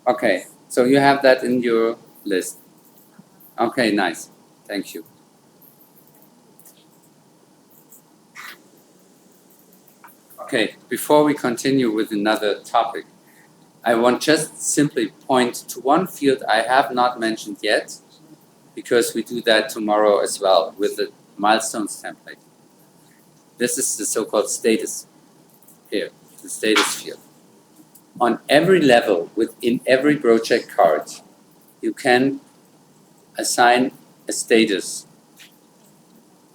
Okay, so you have that in your list. Okay, nice. Thank you. Okay, before we continue with another topic, I want just simply point to one field I have not mentioned yet, because we do that tomorrow as well with the milestones template. This is the so-called status here, the status field. On every level within every project card, you can assign a status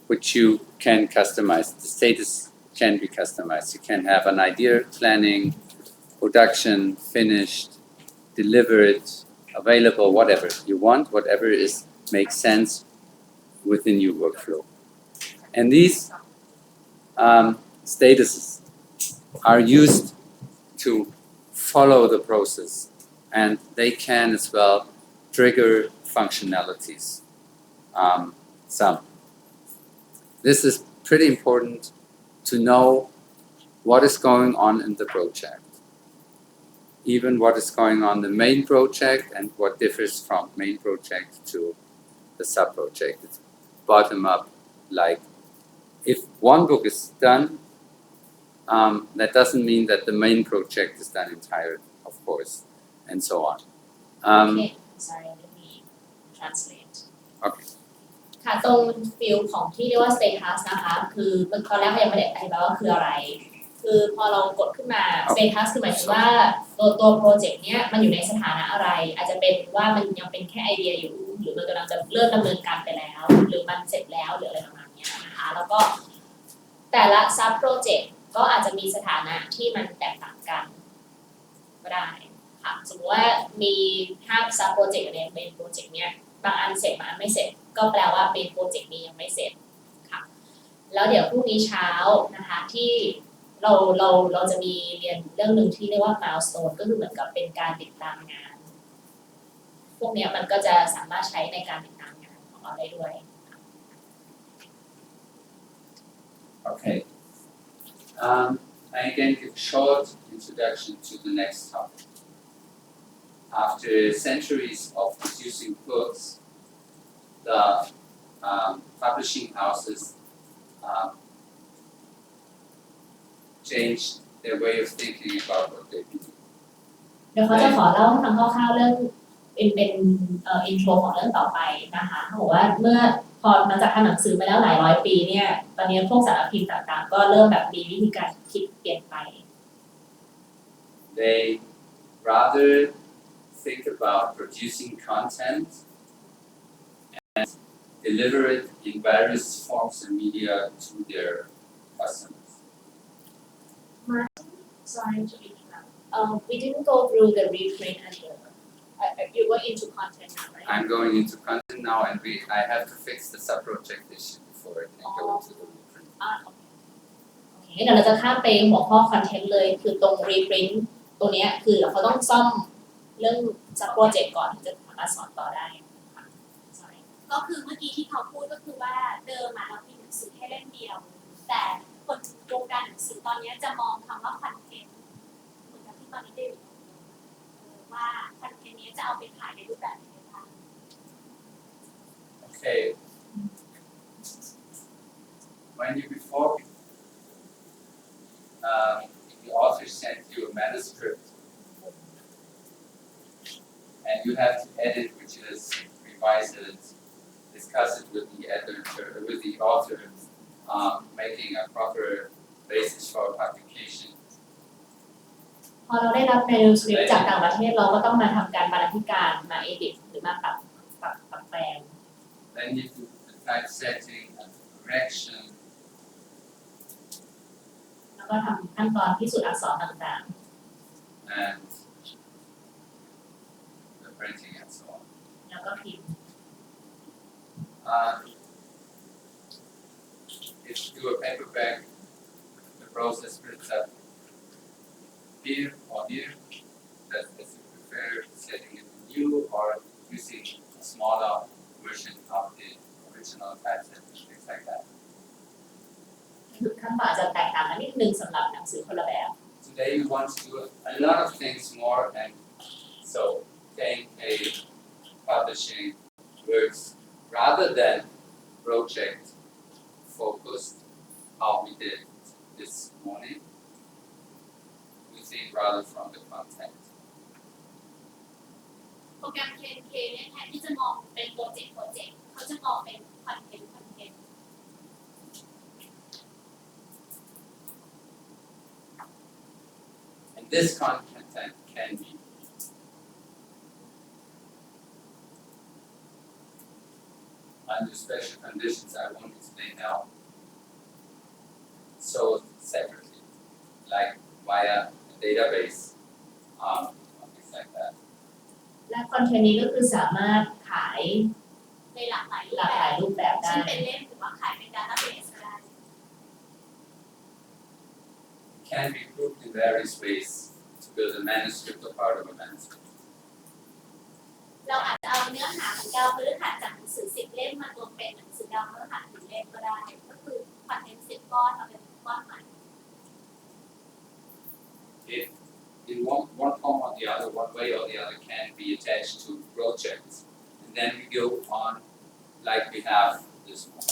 which you can customize. The status can be customized. You can have an idea, planning, production, finished, delivered, available, whatever you want, whatever is makes sense within your workflow. And these statuses are used to follow the process, and they can as well trigger functionalities. Some. This is pretty important to know what is going on in the project, even what is going on in the main project and what differs from main project to the sub-project. It's bottom up, like if one book is done, that doesn't mean that the main project is done entirely, of course, and so on. Okay, sorry, let me translate. Okay. ค่ะตรงฟิลของที่เรียกว่า status นะคะคือตอนแรกเขายังไม่ได้อธิบายว่าคืออะไรคือพอเรากดขึ้นมา status คือหมายถึงว่าตัวโปรเจกต์เนี้ยมันอยู่ในสถานะอะไรอาจจะเป็นว่ามันยังเป็นแค่ไอเดียอยู่หรือมันกำลังจะเริ่มดำเนินการไปแล้วหรือมันเสร็จแล้วหรืออะไรประมาณนี้นะคะแล้วก็แต่ละ sub project ก็อาจจะมีสถานะที่มันแตกต่างกันก็ได้ค่ะสมมติว่ามี5 sub project ในเป็นโปรเจกต์เนี้ยบางอันเสร็จบางอันไม่เสร็จก็แปลว่าเป็นโปรเจกต์นี้ยังไม่เสร็จค่ะแล้วเดี๋ยวพรุ่งนี้เช้านะคะที่เราจะมีเรียนเรื่องนึงที่เรียกว่า milestone ก็คือเหมือนกับเป็นการติดตามงานพวกนี้มันก็จะสามารถใช้ในการติดตามงานของเราได้ด้วย Okay. I again give short introduction to the next topic. After centuries of producing books, the publishing houses changed their way of thinking about what they do. เดี๋ยวเขาจะขอเล่าให้ฟังคร่าวๆเรื่องเป็นอินโทรของเรื่องต่อไปนะคะเขาบอกว่าเมื่อพอมาจากทำหนังสือมาแล้วหลายร้อยปีเนี่ยตอนนี้พวกสารพิมพ์ต่างๆก็เริ่มแบบมีวิธีการคิดเปลี่ยนไป They rather think about producing content and deliver it in various forms and media to their customers. Sorry to interrupt. We didn't go through the reprint and you were into content now, right? I'm going into content now, and I have to fix the sub-project issue before I can go into the reprint. โอเคเดี๋ยวเราจะข้ามไปหัวข้อ content เลยคือตรง reprint ตัวเนี้ยคือเขาต้องซ่อมเรื่อง sub project ก่อนถึงจะสามารถสอนต่อได้ค่ะ Sorry ก็คือเมื่อกี้ที่เขาพูดก็คือว่าเดิมเราพิมพ์หนังสือแค่เล่มเดียวแต่คนวงการหนังสือตอนนี้จะมองคำว่าคอนเทนต์เหมือนกับที่ตอนนี้ได้ว่าคอนเทนต์นี้จะเอาไปขายในรูปแบบไหนบ้าง Okay. When you before the author sent you a manuscript, and you have to edit, which is revise it, discuss it with the editor, with the author, making a proper basis for publication. พอเราได้รับ manuscript จากต่างประเทศเราก็ต้องมาทำการบรรณาธิการมา edit หรือมาปรับแปลง Then you do the typesetting and correction. แล้วก็ทำขั้นตอนพิสูจน์อักษรต่างๆ And the printing and so on. แล้วก็พิมพ์ If you do a paperback, the process splits up here or here. That is, you prefer setting it new or using a smaller version of the original typeset, things like that. คือขั้นตอนอาจจะแตกต่างกันนิดนึงสำหรับหนังสือคนละแบบ Today we want to do a lot of things more and So K&K publishing works rather than project focused, how we did this morning. We think rather from the content. โปรแกรม KNK เนี่ยแทนที่จะมองเป็นโปรเจกต์เขาจะมองเป็นคอนเทนต์ And this content can be under special conditions I won't explain now. So separately, like via a database, things like that. และคอนเทนต์นี้ก็คือสามารถขาย ในหลากหลาย รูปแบบได้ เช่นเป็นเล่มหรือว่าขายเป็นดัตต้าเบสก็ได้ Can be grouped in various ways to build a manuscript or part of a manuscript. เราอาจจะเอาเนื้อหาของดาวพฤหัสจากหนังสือ10 เล่มมารวมเป็นหนังสือดาวพฤหัส1 เล่มก็ได้ก็คือคอนเทนต์10 ก้อนเอาเป็นก้อนใหม่ If in one form or the other, one way or the other, can be attached to projects, and then we go on like we have this one.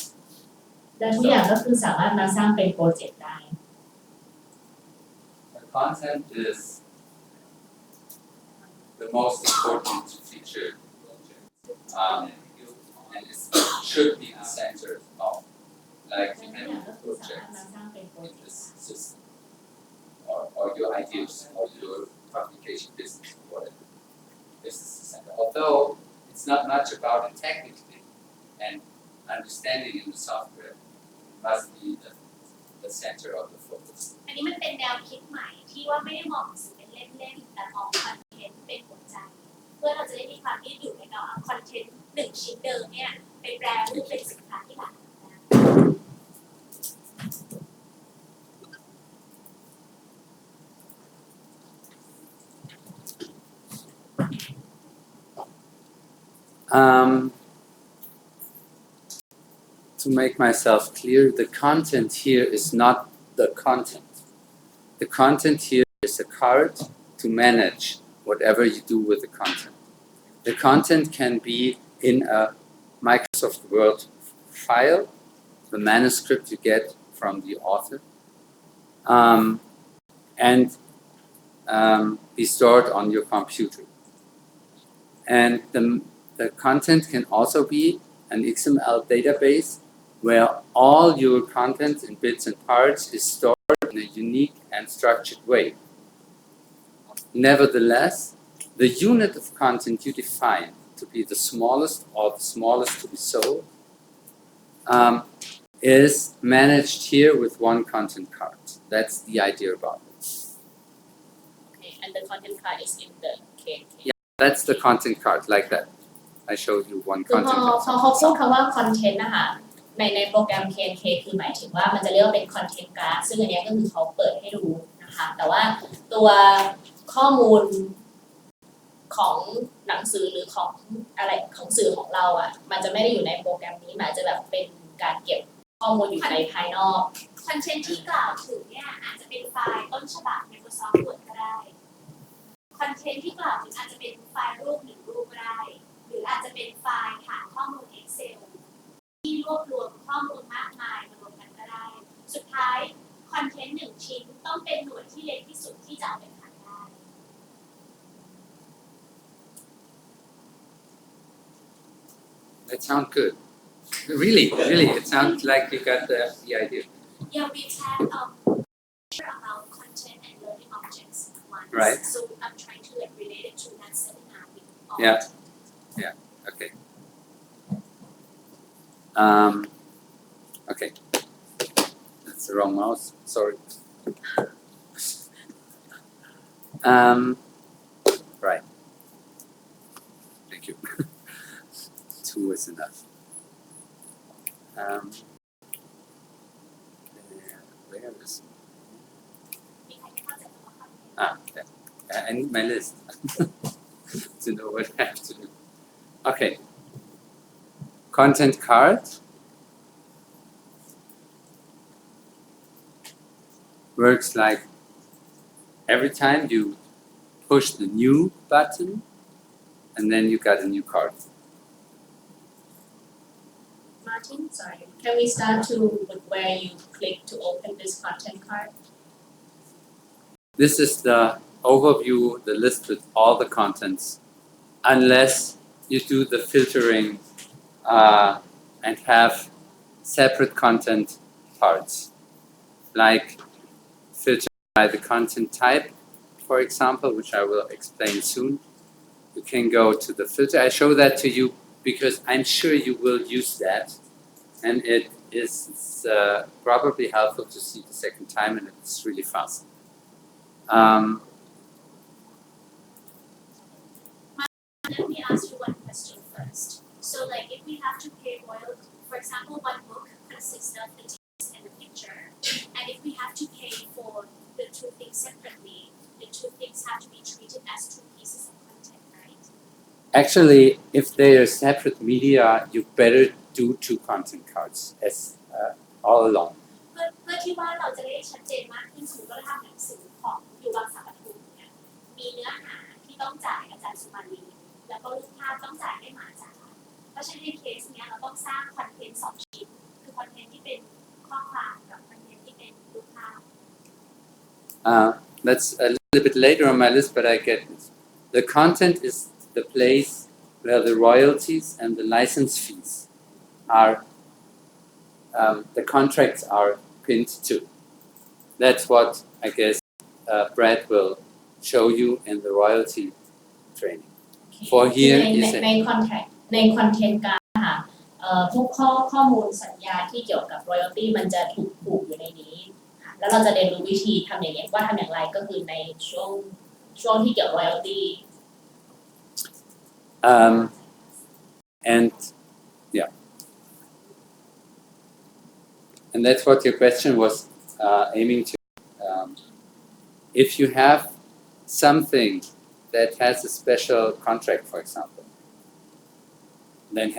และทุกอย่างก็คือสามารถมาสร้างเป็นโปรเจกต์ได้ The content is the most important feature, and it should be the center of like you have projects in this system, or your ideas, or your publication business, or whatever. This is the center. Although it's not much about it technically, and understanding in the software must be the center of the focus. อันนี้มันเป็นแนวคิดใหม่ที่ว่าไม่ได้มองหนังสือเป็นเล่มๆแต่มองคอนเทนต์เป็นหัวใจเพื่อเราจะได้มีความยืดหยุ่นในการเอาคอนเทนต์1 ชิ้นเดิมเนี่ยไปแปลรูปเป็นสินค้าที่หลากหลายได้ To make myself clear, the content here is not the content. The content here is a card to manage whatever you do with the content. The content can be in a Microsoft Word file, the manuscript you get from the author, and be stored on your computer. And the content can also be an XML database where all your content in bits and parts is stored in a unique and structured way. Nevertheless, the unit of content you define to be the smallest or the smallest to be sold is managed here with one content card. That's the idea about it. Okay, and the content card is in the KNK. Yeah, that's the content card, like that. I showed you one คือ content พอ card. เขาพูดคำว่าคอนเทนต์นะคะในโปรแกรม KNK คือหมายถึงว่ามันจะเรียกว่าเป็นคอนเทนต์การ์ดซึ่งอันนี้ก็คือเขาเปิดให้ดูนะคะแต่ว่าตัวข้อมูลของหนังสือหรือของอะไรของสื่อของเราอ่ะมันจะไม่ได้อยู่ในโปรแกรมนี้หมายจะแบบเป็นการเก็บข้อมูลอยู่ในภายนอก คอนเทนต์ที่กล่าวถึงเนี่ยอาจจะเป็นไฟล์ต้นฉบับ Microsoft Word ก็ได้คอนเทนต์ที่กล่าวถึงอาจจะเป็นไฟล์รูป1 รูปก็ได้หรืออาจจะเป็นไฟล์ฐานข้อมูล Excel ที่รวบรวมข้อมูลมากมายมารวมกันก็ได้สุดท้ายคอนเทนต์1 ชิ้นต้องเป็นหน่วยที่เล็กที่สุดที่จะเอาไปขายได้ That sounds good. Really, it sounds like you got the idea. Yeah, we've had about content and learning objects once. Right. So I'm trying to like relate it to that seminar with all Yeah. Okay. Okay. That's the wrong mouse. Sorry. Right. Thank you. 2 is enough. Where is? มีใครไม่เข้าใจคำว่า content Yeah. I need my list to know what I have to do. Okay. Content card works like every time you push the new button, and then you got a new card. Martin, sorry. Can we start to with where you click to open this content card? This is the overview, the list with all the contents, unless you do the filtering and have separate content parts, like filter by the content type, for example, which I will explain soon. You can go to the filter. I show that to you because I'm sure you will use that, and it is probably helpful to see the second time, and it's really fast. Let me ask you one question first. So, like, if we have to pay royalty, for example, one book consists of the text and the picture, and if we have to pay for the two things separately, the two things have to be treated as two pieces of content, right? Actually, if they are separate media, you better do two content cards as all along. เพื่อที่ว่าเราจะได้ชัดเจนมากขึ้นสมมติว่าเราทำหนังสือของอยู่บางสาปทุมเนี่ยมีเนื้อหาที่ต้องจ่ายอาจารย์สุมาลีแล้วก็รูปภาพต้องจ่ายให้หมาจ๋าเพราะฉะนั้นในเคสเนี้ยเราต้องสร้างคอนเทนต์สองชิ้นคือคอนเทนต์ที่เป็นข้อความกับคอนเทนต์ที่เป็นรูปภาพ That's a little bit later on my list, but I get it. The content is the place where the royalties and the license fees are, the contracts are pinned to. That's what I guess Brad will show you in the royalty training. For here ในคอนแทคในคอนเทนต์การค่ะทุกข้อมูลสัญญาที่เกี่ยวกับ royalty มันจะถูกผูกอยู่ในนี้ค่ะแล้วเราจะเรียนรู้วิธีทำอย่างไรว่าทำอย่างไรก็คือในช่วงที่เกี่ยวกับ royalty. And yeah, and that's what your question was aiming to. If you have something that has a special contract, for example, then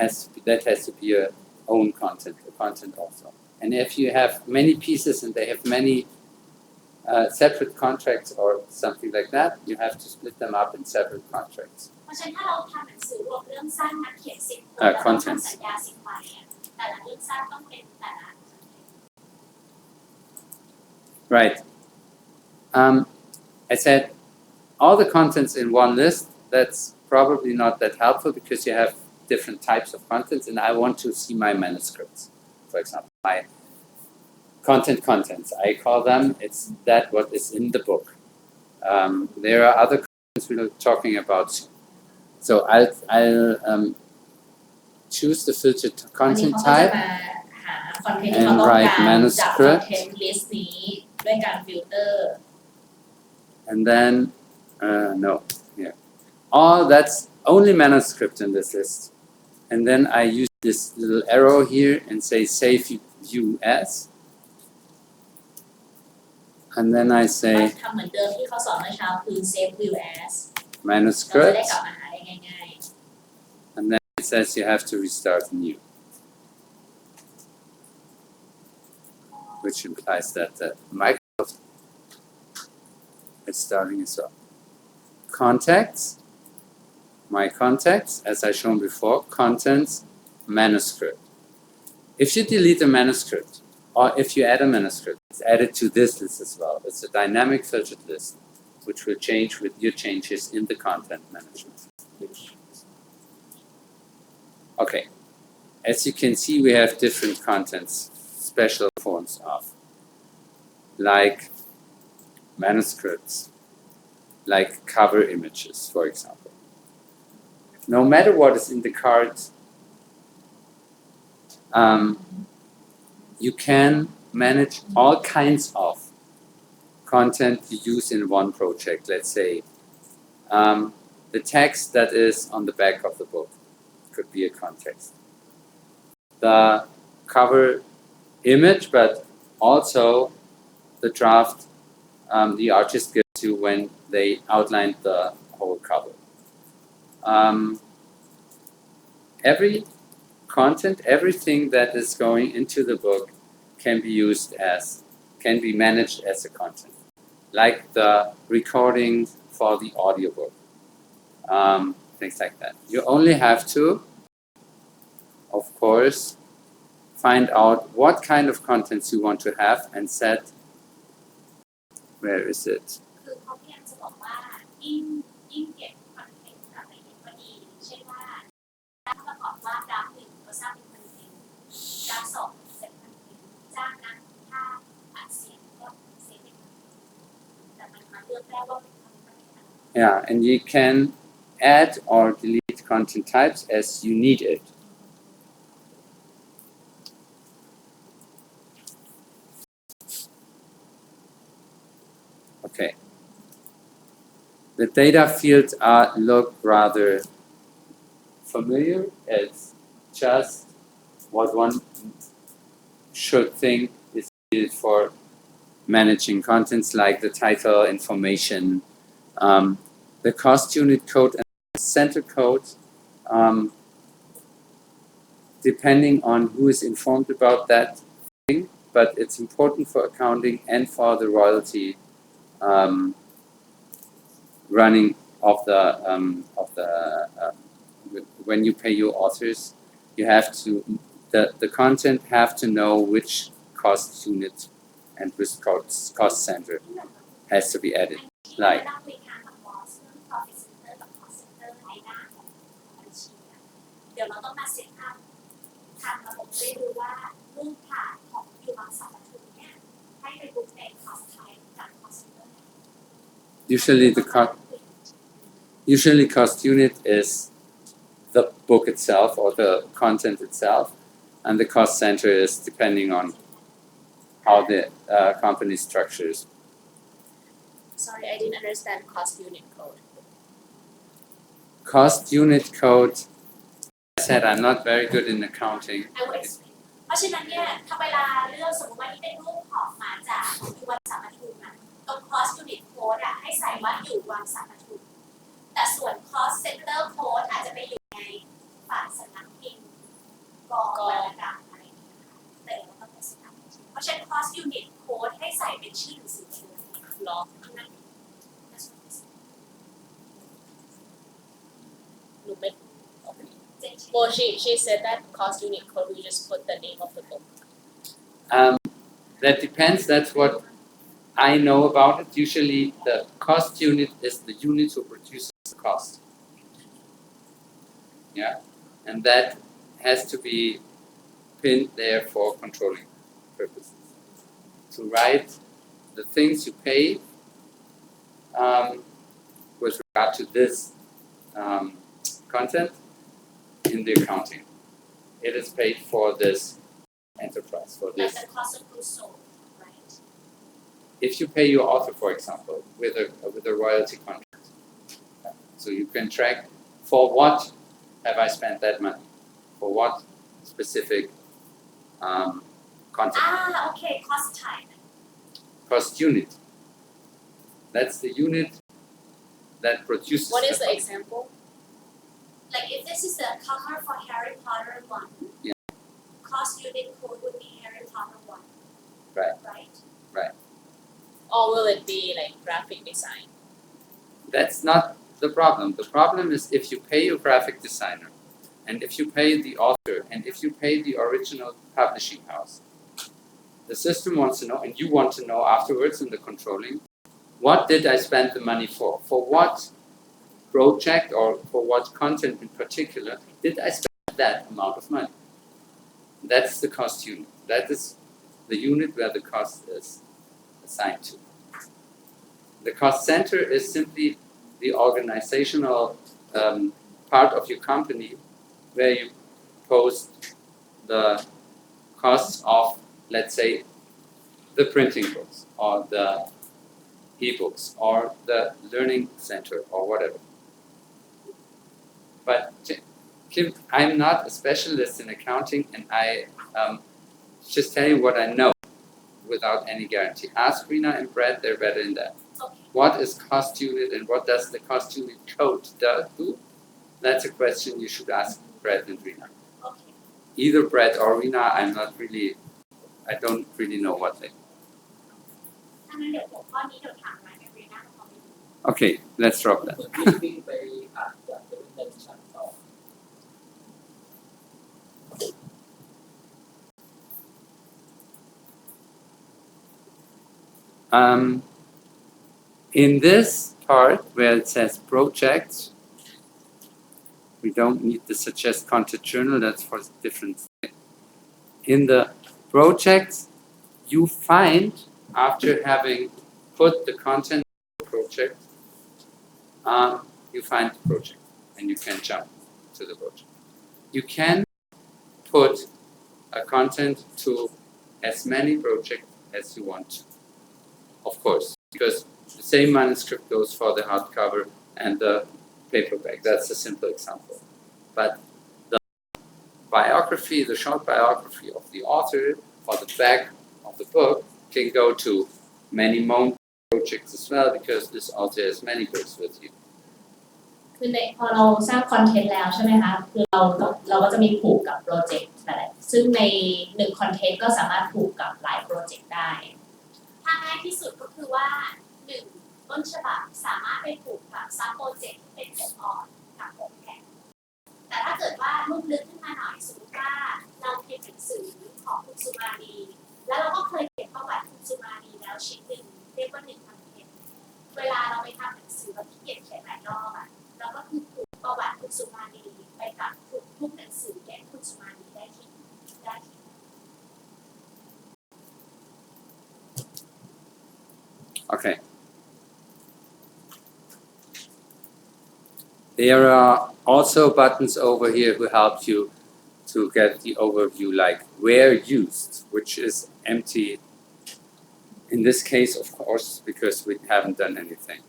that has to be your own content, the content also. And if you have many pieces and they have many separate contracts or something like that, you have to split them up in separate contracts. เพราะฉะนั้นถ้าเราทำหนังสือรวมเรื่องสั้นนักเขียน10 คนแล้วต้องทำสัญญา10 ใบแต่ละเรื่องสั้นต้องเป็นแต่ละ Right. I said all the contents in one list. That's probably not that helpful because you have different types of contents, and I want to see my manuscripts, for example, my contents. I call them. It's that what is in the book. There are other contents we're talking about. So I'll choose the filter content type and write manuscript. And then, no, yeah. All that's only manuscript in this list. And then I use this little arrow here and say save view as. And then I say ทำเหมือนเดิมที่เขาสอนเมื่อเช้าคือ save view as manuscript. เราจะได้กลับมาหาได้ง่าย And then it says you have to restart new. Which implies that the Microsoft is starting as well. Contacts, my contacts, as I shown before, contents, manuscript. If you delete a manuscript, or if you add a manuscript, it's added to this list as well. It's a dynamic filtered list, which will change with your changes in the content management. Okay, as you can see, we have different contents, special forms of, like manuscripts, like cover images, for example. No matter what is in the card, you can manage all kinds of content you use in one project. Let's say the text that is on the back of the book could be a context. The cover image, but also the draft the artist gives you when they outlined the whole cover. Every content, everything that is going into the book can be managed as a content. Like the recording for the audiobook. Things like that. You only have to, of course, find out what kind of contents you want to have and set. Where is it? คือเขาพยายามจะบอกว่ายิ่งเก็บคอนเทนต์แบบละเอียดก็ดีเช่นว่าถ้าประกอบว่ากราฟ1ก็สร้างเป็นคอนเทนต์กราฟ2เสร็จคอนเทนต์จ้างนักภาพอัดเสียงก็เซฟเป็นคอนเทนต์แต่มันมาเลือกได้ว่าเป็นคอนเทนต์อะไร Yeah, and you can add or delete content types as you need it. Okay. The data fields look rather familiar. It's just what one should think is needed for managing contents like the title, information, the cost unit code and center code, depending on who is informed about that thing, but it's important for accounting and for the royalty running of the when you pay your authors, you have to the content have to know which cost unit and which cost center has to be added. Like เราคุยกันกับบอสเรื่อง profit center กับ cost center ในด้านของบัญชีเดี๋ยวเราต้องมาเซตอัพทำระบบได้ดูว่ารูปฐานของอยู่บางสารวัตถุเนี่ยให้ไปบุ๊กใน cost type กับ cost center usually cost unit is the book itself or the content itself, and the cost center is depending on how the company structures. Sorry, I didn't understand cost unit code. Cost unit code. I said I'm not very good in accounting. I will explain เพราะฉะนั้นเนี่ยถ้าเวลาเลือกสมมติว่านี่เป็นรูปของมาจากอยู่วันสามปทุมนะตรง cost unit code อะให้ใส่ว่าอยู่วันสามปทุมแต่ส่วน cost center code อาจจะไปอยู่ในฝ่ายสำนักพิมพ์กองวรรณกรรมอะไรอย่างเงี้ยค่ะแต่เราต้องไปสำนักพิมพ์เพราะฉะนั้น cost unit code ให้ใส่เป็นชื่อหนังสือเลย Law. นั่น Okay. Well, she said that cost unit code, we just put the name of the book. That depends. That's what I know about it. Usually, the cost unit is the unit who produces the cost. Yeah, and that has to be pinned there for controlling purposes. To write the things you pay with regard to this content in the accounting. It is paid for this enterprise, for like this. the cost of goods sold right If you pay your author, for example, with a royalty contract, so you can track for what have I spent that money, for what specific content. okay cost type Cost unit. That's the unit that produces. What is the content. example? like if this is the cover for Harry Potter 1 Yeah. cost unit code would be Harry Potter 1 Right. right Or will it be like graphic design? That's not the problem. The problem is if you pay your graphic designer, and if you pay the author, and if you pay the original publishing house. The system wants to know, and you want to know afterwards in the controlling, what did I spend the money for? For what project or for what content in particular did I spend that amount of money? That's the cost unit. That is the unit where the cost is assigned to. The cost center is simply the organizational part of your company where you post the costs of, let's say, the printing books or the e-books or the learning center or whatever. But Kim, I'm not a specialist in accounting, and I just tell you what I know without any guarantee. Ask Rina and Brad, they're better in that. okay What is cost unit and what does the cost unit code do? That's a question you should ask Brad and Rina. okay Either Brad or Rina, I don't really know what they. ถ้างั้นเดี๋ยวหัวข้อนี้เดี๋ยวถามมาเรียนหน้าคอมเมนต์ Okay, let's drop that. วิ่งไปอ่านจากเรื่อง ชั้นต่อ In this part where it says projects, we don't need the suggest content journal, that's for different things. In the projects, you find, after having put the content project, you find the project and you can jump to the project. You can put a content to as many projects as you want to, of course, because the same manuscript goes for the hardcover and the paperback. That's a simple example. But the biography, the short biography of the author or the back of the book can go to many more projects as well because this author has many books with you. คือในพอเราสร้างคอนเทนต์แล้วใช่ไหมคะคือเราก็จะมีผูกกับโปรเจกต์แต่ซึ่งใน1คอนเทนต์ก็สามารถผูกกับหลายโปรเจกต์ได้ทางง่ายที่สุดก็คือว่า1ต้นฉบับสามารถไปผูกกับซับโปรเจกต์ที่เป็นปกอ่อนกับปกแข็งแต่ถ้าเกิดว่าลุ่มลึกขึ้นมาหน่อยสมมติว่าเราเขียนหนังสือของคุณสุมาลีแล้วเราก็เคยเขียนประวัติคุณสุมาลีแล้วชิ้นหนึ่งเรียกว่า1คอนเทนต์เวลาเราไปทำหนังสือเราขี้เกียจเขียนหลายรอบอ่ะเราก็คือผูกประวัติคุณสุมาลีไปกับทุกหนังสือแก่คุณสุมาลีได้ที่ Okay. There are also buttons over here who help you to get the overview, like where used, which is empty in this case, of course, because we haven't done anything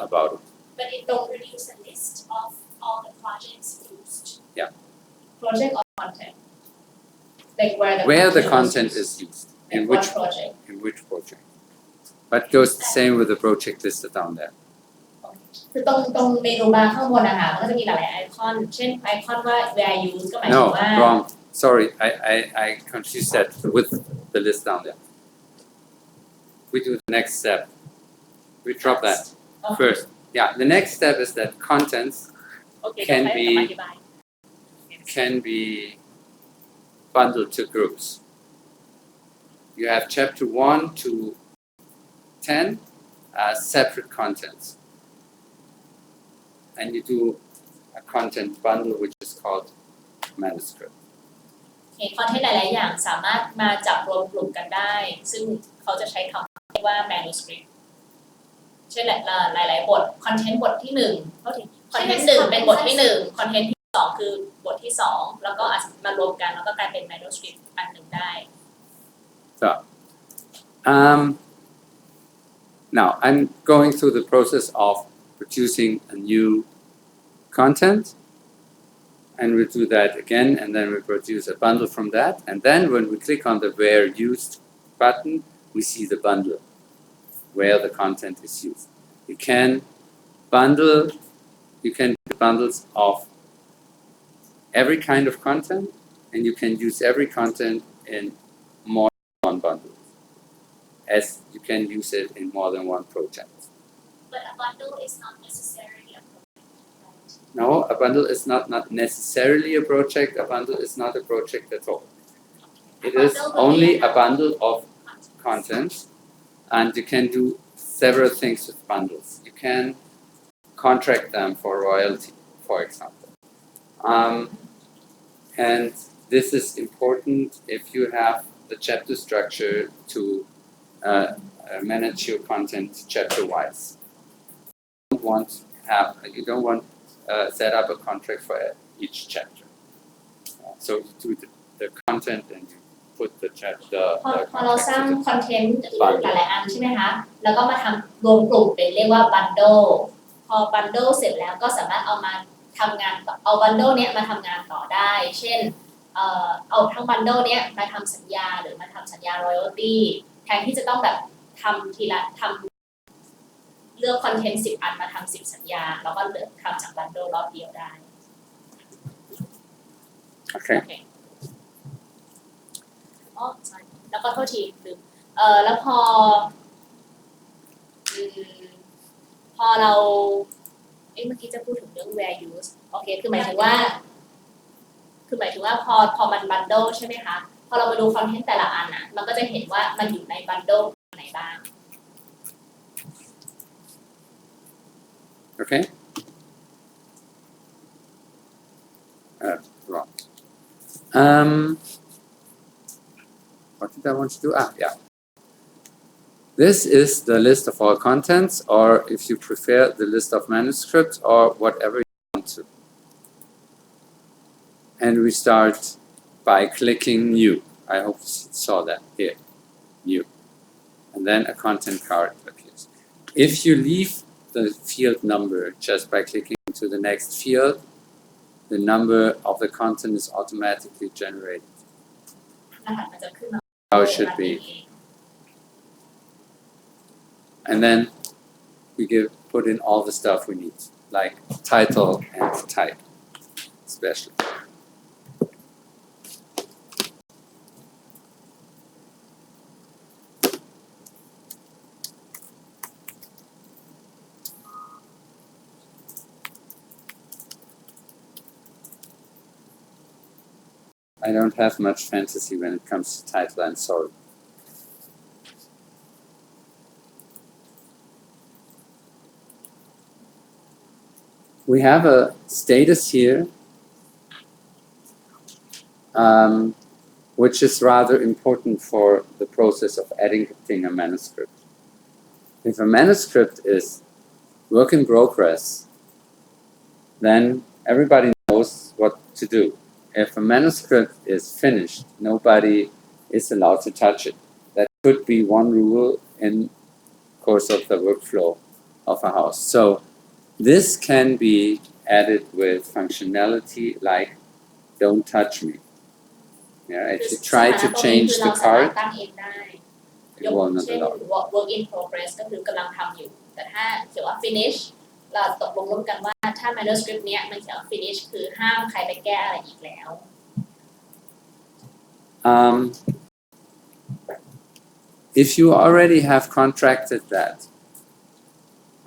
about it. But it don't produce a list of all the projects used. Yeah. Project or content? Like where the content is used. In In what which project? In which project. But it goes the same with the project listed down there. คือตรงเมนูบาร์ข้างบนนะคะมันก็จะมีหลายๆไอคอนเช่นไอคอนว่า where used ก็หมายถึง No, ว่า wrong. Sorry, I confused that with the list down there. We do the next step. We drop that first. Yeah, the next step is that contents can be bundled to groups. You have chapter 1 to 10 as separate contents. And you do a content bundle which is called manuscript. คอนเทนต์หลายๆอย่างสามารถมาจับรวมกลุ่มกันได้ซึ่งเขาจะใช้คำเรียกว่า manuscript เช่นหลายๆบทคอนเทนต์บทที่1เขาถึงคอนเทนต์1เป็นบทที่1คอนเทนต์ที่2คือบทที่2แล้วก็อาจจะมารวมกันแล้วก็กลายเป็น manuscript อันหนึ่งได้ So, now I'm going through the process of producing a new content, and we do that again, and then we produce a bundle from that, and then when we click on the where used button, we see the bundle where the content is used. You can do bundles of every kind of content, and you can use every content in more than one bundle, as you can use it in more than one project. But a bundle is not necessarily a project, right? No, a bundle is not necessarily a project. A bundle is not a project at all. It is only a bundle of contents, and you can do several things with bundles. You can contract them for royalty, for example. And this is important if you have the chapter structure to manage your content chapter-wise. You don't want set up a contract for each chapter. So you do the content and you put the chapter. พอเราสร้างคอนเทนต์หลายๆอันใช่ไหมคะแล้วก็มาทำรวมกลุ่มเป็นเรียกว่า bundle พอ bundle เสร็จแล้วก็สามารถเอามาทำงานเอา bundle เนี้ยมาทำงานต่อได้เช่นเอาทั้ง bundle เนี้ยมาทำสัญญาหรือมาทำสัญญา royalty แทนที่จะต้องแบบทำทีละเลือกคอนเทนต์10อันมาทำ10สัญญาแล้วก็เลือกทำจาก bundle รอบเดียวได้ Okay. อ๋อ sorry แล้วก็โทษทีลืมแล้วพอ พอเราเมื่อกี้จะพูดถึงเรื่อง where use โอเคคือหมายถึงว่าพอมัน bundle ใช่ไหมคะพอเรามาดู content แต่ละอันน่ะมันก็จะเห็นว่ามันอยู่ใน bundle ไหนบ้าง Okay. Wrong. What did I want to do? Yeah. This is the list of all contents, or if you prefer, the list of manuscripts, or whatever you want to. And we start by clicking New. I hope you saw that here. New. And then a content card appears. If you leave the field number just by clicking to the next field, the number of the content is automatically generated. รหัสมันจะขึ้นมา How it should be. And then we put in all the stuff we need, like title and type, especially. I don't have much fantasy when it comes to title, I'm sorry. We have a status here, which is rather important for the process of editing a manuscript. If a manuscript is work in progress, then everybody knows what to do. If a manuscript is finished, nobody is allowed to touch it. That could be one rule in course of the workflow of a house. So this can be added with functionality like don't touch me. Yeah, if you try to change the card, it will not allow. work in progress ก็คือกำลังทำอยู่แต่ถ้าเขียนว่า finish เราตกลงร่วมกันว่าถ้า manuscript เนี้ยมันเขียนว่า finish คือห้ามใครไปแก้อะไรอีกแล้ว If you already have contracted that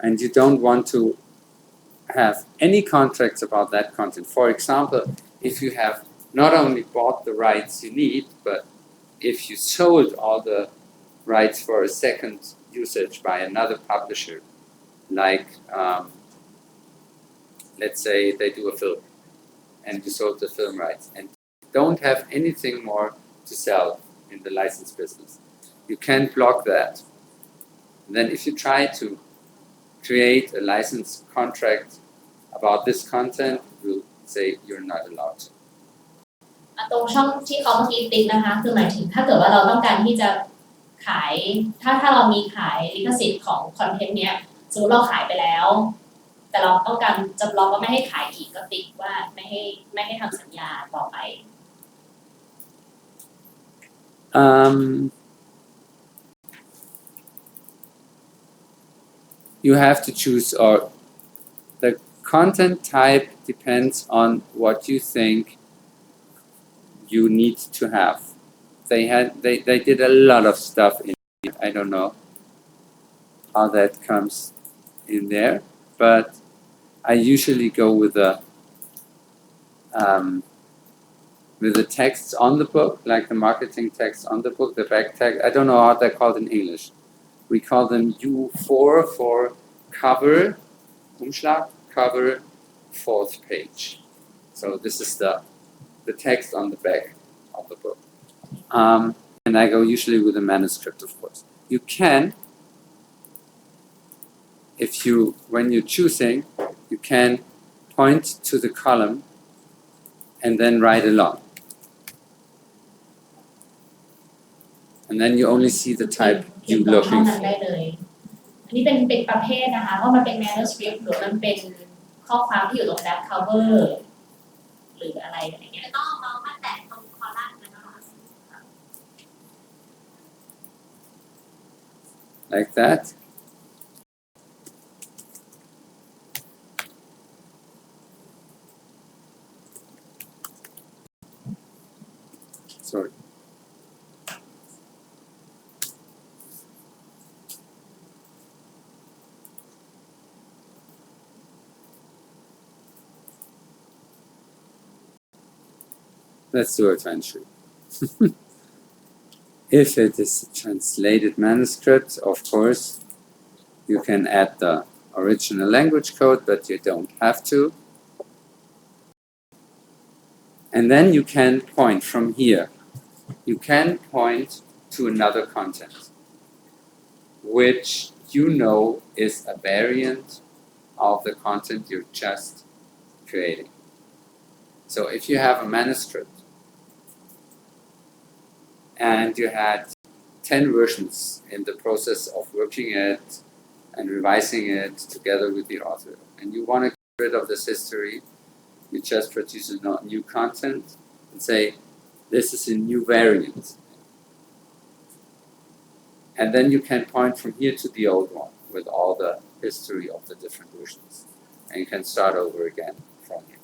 and you don't want to have any contracts about that content, for example, if you have not only bought the rights you need, but if you sold all the rights for a second usage by another publisher, like let's say they do a film and you sold the film rights and don't have anything more to sell in the license business, you can block that. And then if you try to create a license contract about this content, we'll say you're not allowed to. ตรงช่องที่เขาเมื่อกี้ติ๊กนะคะคือหมายถึงถ้าเกิดว่าเราต้องการที่จะขายถ้าเรามีขายลิขสิทธิ์ของคอนเทนต์เนี้ยสมมติเราขายไปแล้วแต่เราต้องการจะบล็อกว่าไม่ให้ขายอีกก็ติ๊กว่าไม่ให้ทำสัญญาต่อไป You have to choose, or the content type depends on what you think you need to have. They did a lot of stuff in it. I don't know how that comes in there, but I usually go with the texts on the book, like the marketing text on the book, the back tag. I don't know how they're called in English. We call them U4 for cover, Umschlag, cover, fourth page. So this is the text on the back of the book. And I go usually with a manuscript, of course. You can, when you're choosing, you can point to the column and then write along. And then you only see the type you're looking for. อันนี้เป็นประเภทนะคะว่ามันเป็น manuscript หรือมันเป็นข้อความที่อยู่ตรง back cover หรืออะไรอย่างเงี้ย ต้องเอาเมาส์มาแตะตรงคอลัมน์นะคะ Like that. Sorry. Let's do it eventually. If it is a translated manuscript, of course, you can add the original language code, but you don't have to. And then you can point from here. You can point to another content, which you know is a variant of the content you're just creating. So if you have a manuscript and you had 10 versions in the process of working it and revising it together with the author, and you want to get rid of this history, you just produce a new content and say, this is a new variant. And then you can point from here to the old one with all the history of the different versions. And you can start over again from here.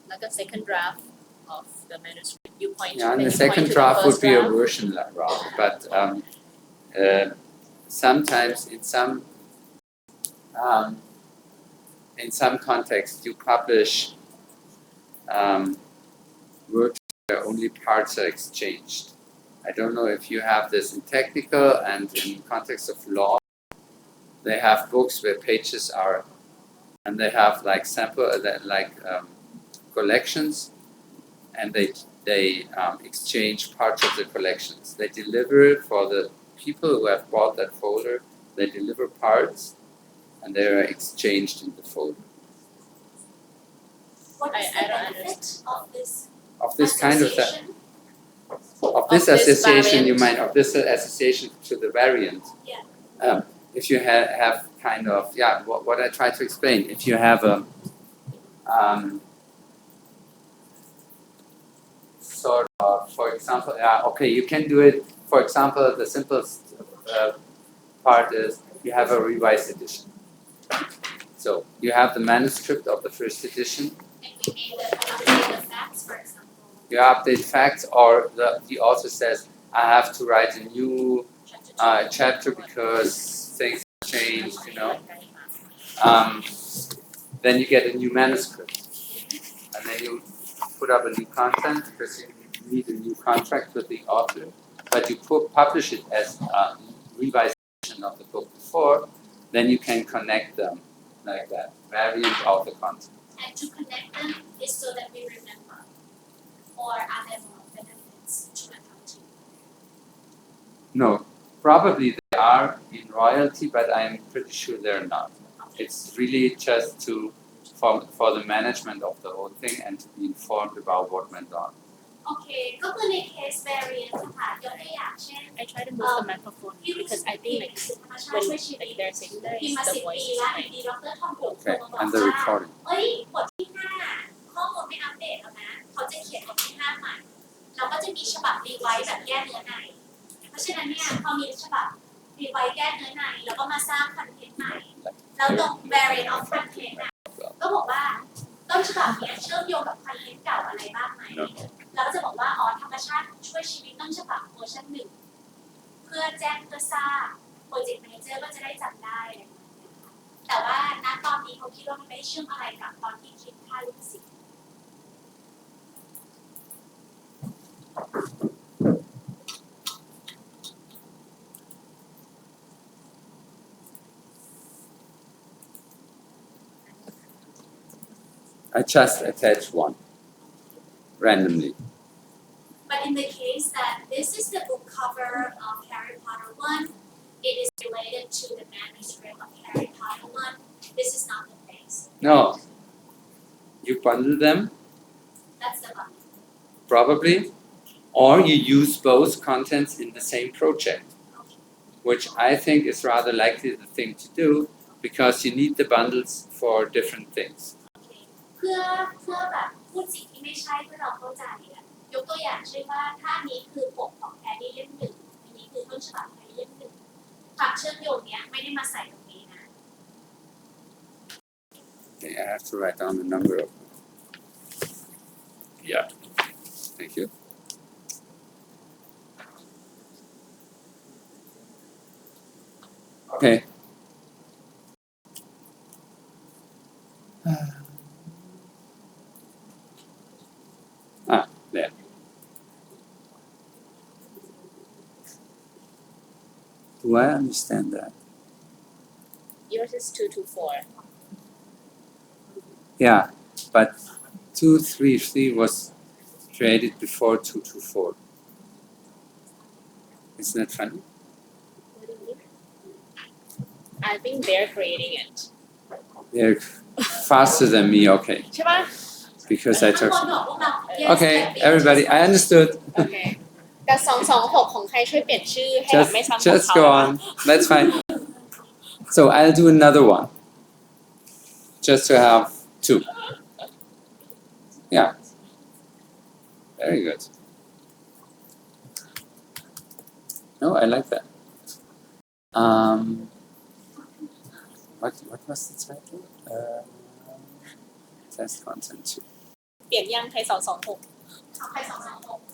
Like a second draft of the manuscript, you point Yeah, to and the then you point second to draft the would first be a draft. version route. But sometimes in some contexts you publish works where only parts are exchanged. I don't know if you have this in technical and in context of law. They have books where pages are, and they have like collections, and they exchange parts of the collections. They deliver for the people who have bought that folder. They deliver parts, and they are exchanged in the folder. What is I the don't benefit of this Of this kind of association? of this Of this association, you variant. might of this association to the variant. Yeah. If you have kind of what I try to explain. If you have a sort of, for example, okay, you can do it. For example, the simplest part is you have a revised edition. So you have the manuscript of the first edition. And we made the facts, for example. You update facts, or the author says, I have to write a new chapter because things changed, then you get a new manuscript. And then you put up a new content because you need a new contract with the author. But you publish it as a revised version of the book before, then you can connect them like that, variant of the content. And to connect them is so that we remember. Or are there more benefits to accounting? No, probably they are in royalty, but I'm pretty sure they're not. It's really just for the management of the whole thing and to be informed about what went on. โอเคก็คือในเคส variant ค่ะยกตัวอย่างเช่น I try to move the microphone because I think like when like they're saying there พิม is พ์มา the 10 ปี voice แล้ว like ดีดรทอมโผล่ Okay, มาบอก and the ว่า recording. เอ้ยบทที่ 5 ข้อมูลไม่อัปเดตแล้วนะเขาจะเขียนบทที่ 5 ใหม่แล้วก็จะมีฉบับรีไวซ์แบบแก้เนื้อในเพราะฉะนั้นเนี่ยพอมีฉบับรีไวซ์แก้เนื้อในแล้วก็มาสร้างคอนเทนต์ใหม่แล้วลง variant of content น่ะก็บอกว่าต้นฉบับเนี้ยเชื่อมโยงกับคอนเทนต์เก่าอะไรบ้างไหมแล้วก็จะบอกว่าอ๋อธรรมชาติช่วยชีวิตต้นฉบับเวอร์ชัน 1เพื่อแจ้งเพื่อทราบโปรเจกต์แมเนเจอร์ก็จะได้จำได้อะไรแบบนี้ค่ะแต่ว่าณตอนนี้เขาคิดว่ามันไม่ได้เชื่อมอะไรกับตอนที่คิดค่าลิขสิทธิ์ I just attach one randomly. But in the case that this is the book cover of Harry Potter 1, it is related to the manuscript of Harry Potter 1. This is not the case. No. You bundle them, That's the one. probably, or you use both contents in the same project, which I think is rather likely the thing to do because you need the bundles for different things. เพื่อแบบพูดสิ่งที่ไม่ใช่เพื่อเราเข้าใจอะยกตัวอย่างเช่นว่าถ้านี้คือปกของแฮร์รี่เล่ม 1อันนี้คือต้นฉบับแฮร์รี่เล่ม 1ความเชื่อมโยงเนี้ยไม่ได้มาใส่ตรงนี้นะ Okay, I have to write down the number of. Yeah. Thank you. Okay. Do I understand that? Yours is 224. Yeah, but 233 was created before 224. Isn't that funny? What do you mean? I think they're creating it. They're faster than me, okay. ใช่ปะ Because I ข้าง took. บนบอกพวกเรา yes Okay, that everybody, I understood. โอเค แต่226ของใครช่วยเปลี่ยนชื่อให้แบบไม่ซ้ำของ Just เขา go ได้ปะ on. That's fine. So I'll do another one. Just to have two. Yeah. Very good. No, I like that. What was the title? Test content 2. เปลี่ยนยังใคร226 ใคร226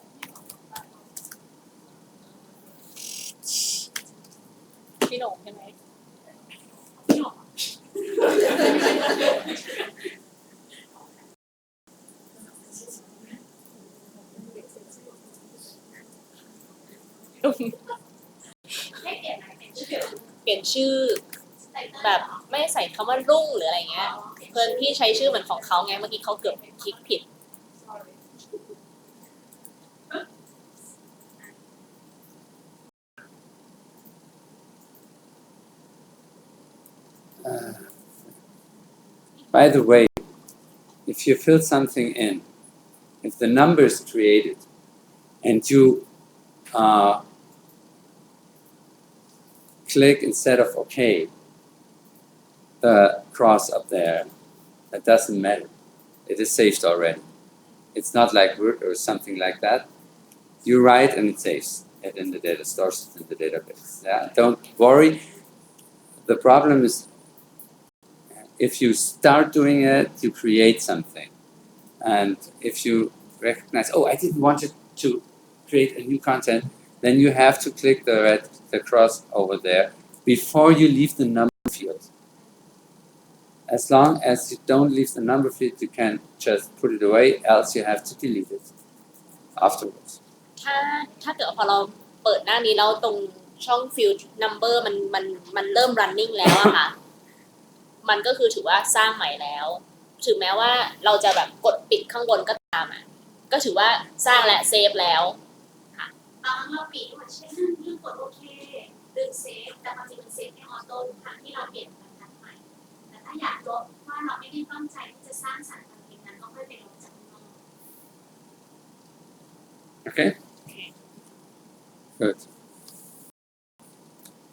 พี่โหน่งใช่ไหม ให้เปลี่ยนไหมเปลี่ยนชื่อ เปลี่ยนชื่อแบบไม่ใส่คำว่ารุ่งหรืออะไรเงี้ย เพื่อนพี่ใช้ชื่อเหมือนของเขาไงเมื่อกี้เขาเกือบคลิกผิด By the way, if you fill something in, if the number is created and you click instead of OK, the cross up there, that doesn't matter. It is saved already. It's not like Word or something like that. You write and it saves it in the data, stores it in the database. Yeah? Don't worry. The problem is if you start doing it, you create something. And if you recognize, oh, I didn't want it to create a new content, then you have to click the cross over there before you leave the number field. As long as you don't leave the number field, you can just put it away, else you have to delete it afterwards. ถ้าเกิดพอเราเปิดหน้านี้แล้วตรงช่อง field number มันเริ่ม running แล้วอะค่ะ มันก็คือถือว่าสร้างใหม่แล้ว ถึงแม้ว่าเราจะแบบกดปิดข้างบนก็ตามอ่ะ ก็ถือว่าสร้างและเซฟแล้วค่ะ บางครั้งเราปิดด้วยเช่นลืมกดโอเคลืมเซฟแต่ความจริงมันเซฟให้ออโต้ทุกครั้งที่เราเปลี่ยนบรรทัดใหม่แต่ถ้าอยากลบว่าเราไม่ได้ตั้งใจที่จะสร้างสรรค์คอนเทนต์นั้นก็ค่อยไปลบจากข้างนอก Okay? Good.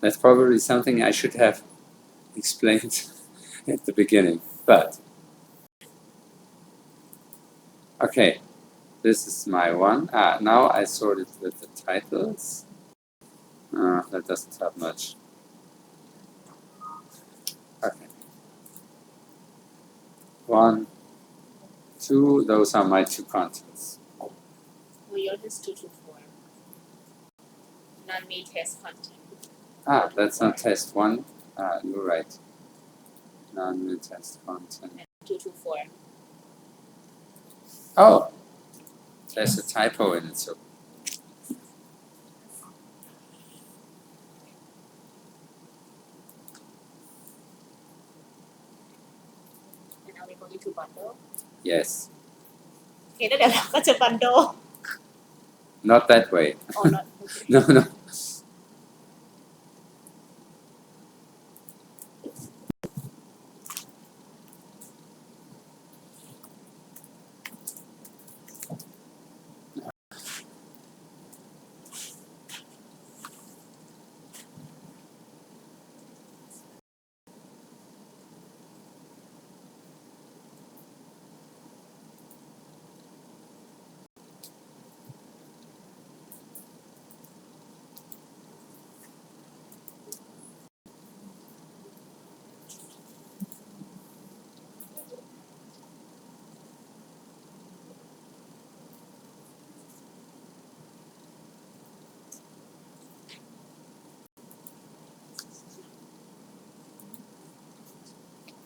That's probably something I should have explained at the beginning, but okay, this is my one. Now I sort it with the titles. That doesn't have much. Okay. 1, 2, those are my two contents. Yours is 224 non-me test content That's not test 1. You're right. Non-new test content. 224 Oh, there's a typo in it. So and are we going to bundle yes, โอเคแล้วเดี๋ยวเราก็จะ bundle not that way. or not okay. No, no.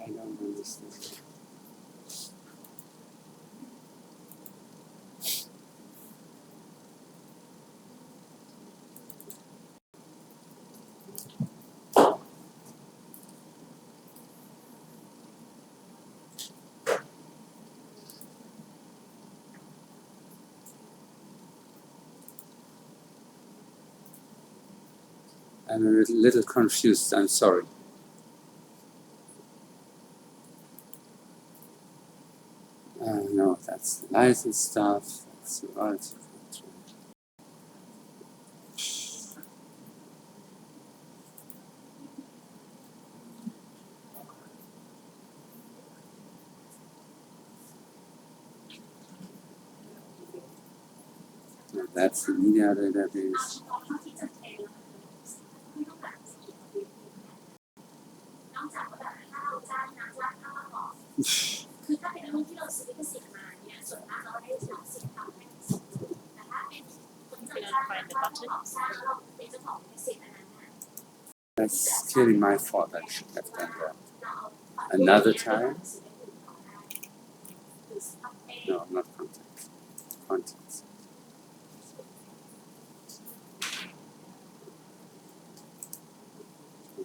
I don't understand. I'm a little confused, I'm sorry. No, that's the license stuff. That's the royalty control. No, that's the media database. ที่จะเทรนไม่ต้องแบบนอกจากว่าแบบถ้าเราจ้างนักวาดภาพก่อนคือถ้าเป็นรูปที่เราซื้อลิขสิทธิ์มาเนี่ยส่วนมากเราได้รับสิทธิ์ทำให้แต่ถ้าเป็นคนที่จ้างนักวาดภาพสร้างเราเป็นเจ้าของลิขสิทธิ์อันนั้น That's clearly my fault. I should have done that another time. No, not contents. Contents.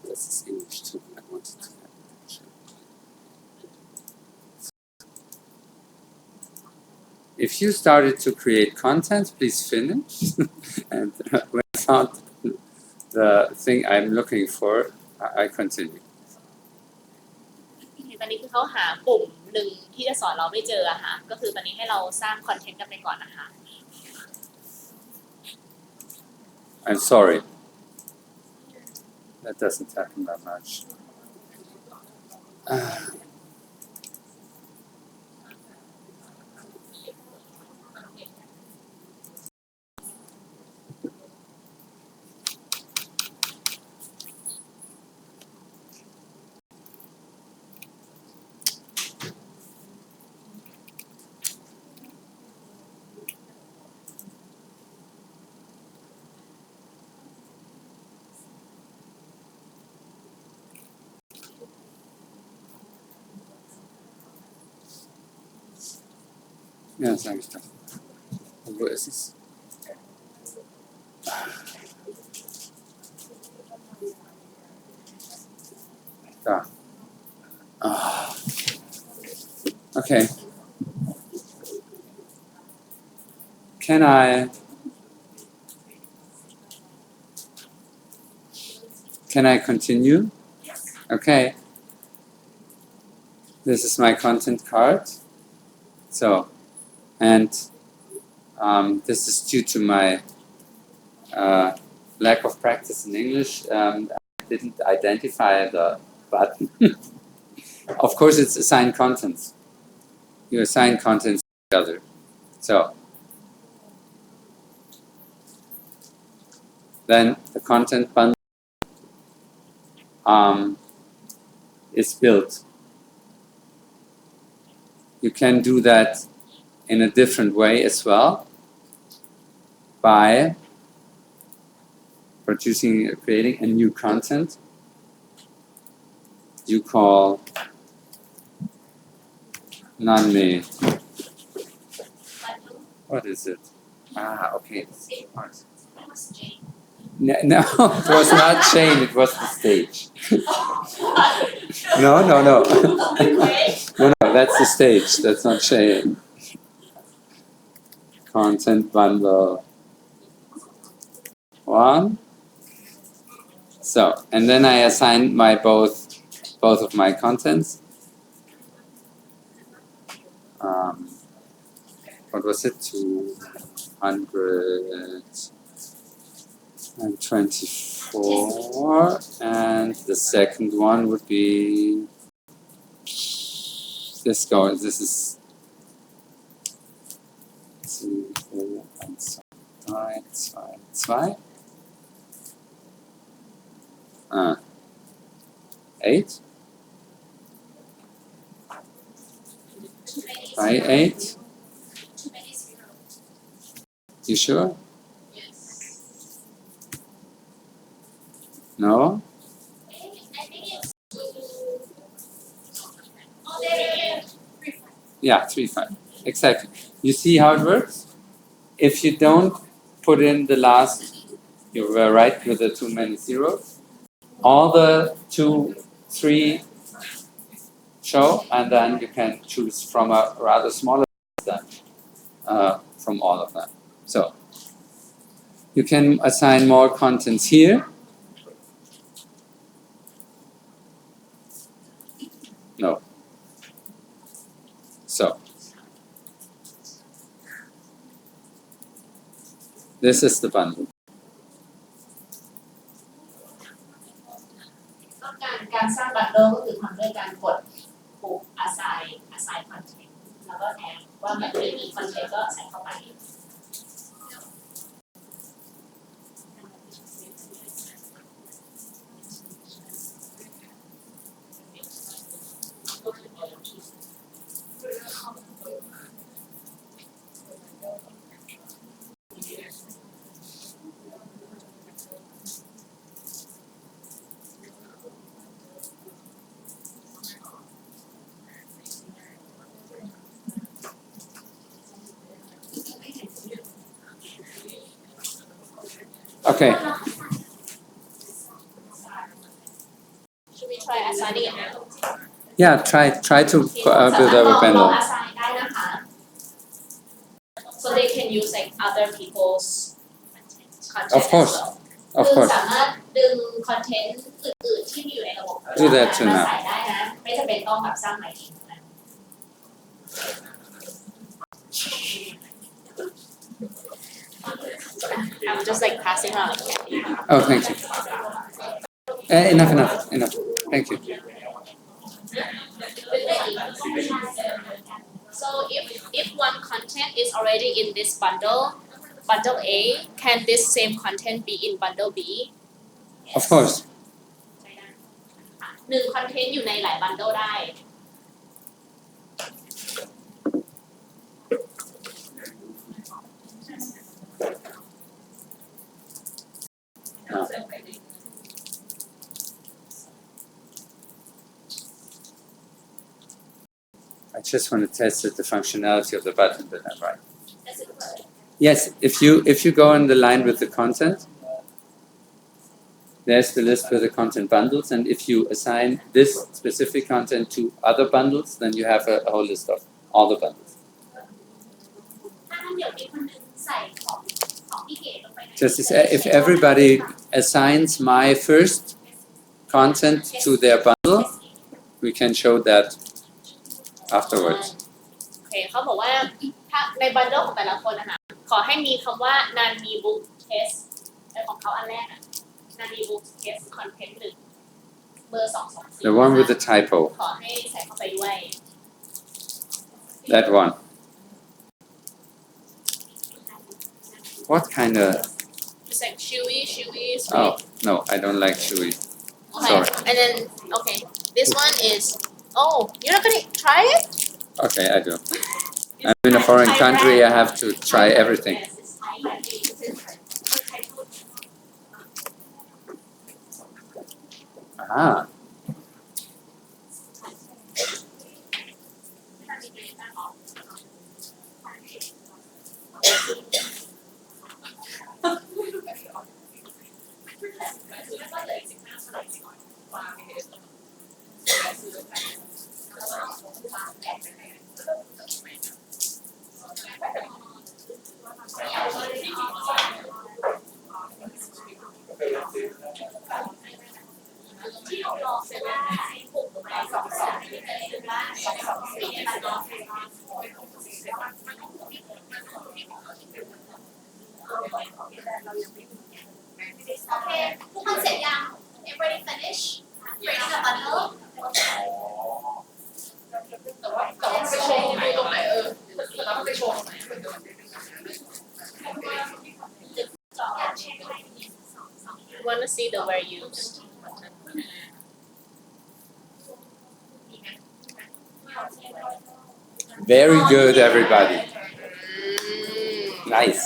This is English too. I wanted to have it. If you started to create content, please finish. And when I found the thing I'm looking for, I continue. ตอนนี้คือเขาหาปุ่มหนึ่งที่จะสอนเราไม่เจออะค่ะก็คือตอนนี้ให้เราสร้างคอนเทนต์กันไปก่อนนะคะ I'm sorry. That doesn't happen that much. Ja, sag ich doch. Wo ist es? Da. Ah. Okay. Can I continue? Okay. This is my content card. So, and this is due to my lack of practice in English. I didn't identify the button. Of course, it's assigned contents. You assign contents to each other. So, then the content bundle is built. You can do that in a different way as well by creating a new content you call NAV. What is it? Okay. No, it was not chain, it was the stage. No, that's the stage, that's not chain. Content bundle 1. So, and then I assign my both of my contents. What was it? 224, and the second one would be this goes. This is 2, 4, 1, 2, 2, 8 by 8. You sure? No? Yeah, 3, 5. Exactly. You see how it works? If you don't put in the last, you were right with the too many zeros. All the 2, 3 show, and then you can choose from a rather smaller list from all of them. So you can assign more contents here, So this is the bundle. ก็การสร้างบันเดิลก็คือทำด้วยการกดปุ่ม assign content แล้วก็แอดว่ามันมี content ก็ใส่เข้าไป Okay. Should we try assigning it now? Yeah, try to build up a ลอง bundle. assign ได้นะคะ so they can use like other people's content Of course. as well. Of คือ course. สามารถดึงคอนเทนต์อื่นๆที่มีอยู่ในระบบ Do that too มา now. ใส่ได้นะ ไม่จำเป็นต้องแบบสร้างใหม่เองนะ I'm just like passing around. Oh, thank you. Enough. Thank you. So if one content is already in this bundle A, can this same content be in bundle B? Of course. หนึ่งคอนเทนต์อยู่ในหลายบันเดิลได้ I just want to test that the functionality of the button that I write. Does it work? Yes, if you go on the line with the content, there's the list with the content bundles, and if you assign this specific content to other bundles, then you have a whole list of all the bundles. ถ้างั้นเดี๋ยวมีคนหนึงใส่ของพี่เก๋ลงไปใน Just as if everybody assigns my first content to their bundle, we can show that afterwards. โอเคเขาบอกว่าถ้าในบันเดิลของแต่ละคนนะคะขอให้มีคำว่านันมีบุ๊กเทสของเขาอันแรกนันมีบุ๊กเทสคอนเทนต์หนึ่งเบอร์224 The one with the typo, ขอให้ใส่เข้าไปด้วย that one. What kind of? It's like chewy, sweet. Oh no, I don't like chewy. Okay, sorry. and then okay, this one is. Oh, you're not gonna try it? Okay, I do. I'm in a foreign country. I have to try everything. Ah. Okay ทุกคนเสร็จยัง Everybody finish creating a bundle ไปโชว์ดูตรงไหนแล้วไปโชว์ตรงไหน Want to see the where used? Very good, everybody. Nice.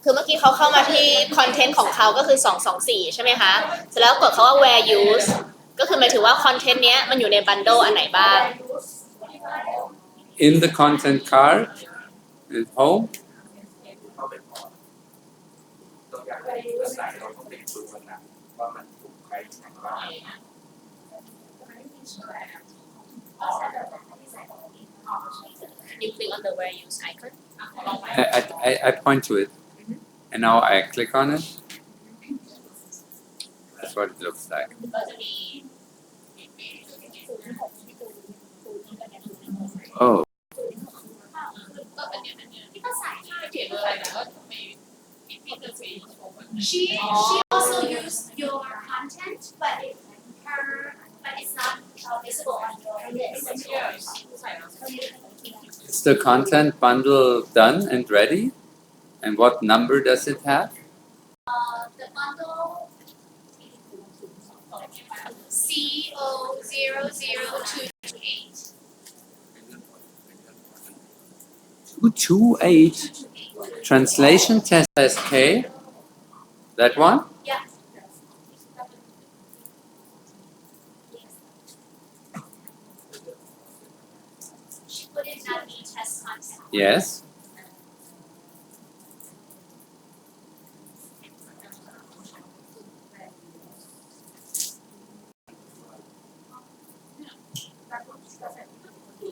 คือเมื่อกี้เขาเข้ามาที่คอนเทนต์ของเขาก็คือ224ใช่ไหมคะเสร็จแล้วกดเขาว่า where use ก็คือหมายถึงว่าคอนเทนต์เนี้ยมันอยู่ในบันเดิลอันไหนบ้าง In the content card, at home. You click on the where use icon. I point to it, and now I click on it. That's what it looks like. ก็จะมี Oh, ที่ก็ใส่ เขียนอะไรแต่ว่าไม่พี่จะสี she also used your content but it's not visible on your list. ใส่แล้ว is the content bundle done and ready? And what number does it have? The bundle CO00228. 228. Translation test SK. That one? Yeah. She put in NAV test content. Yes.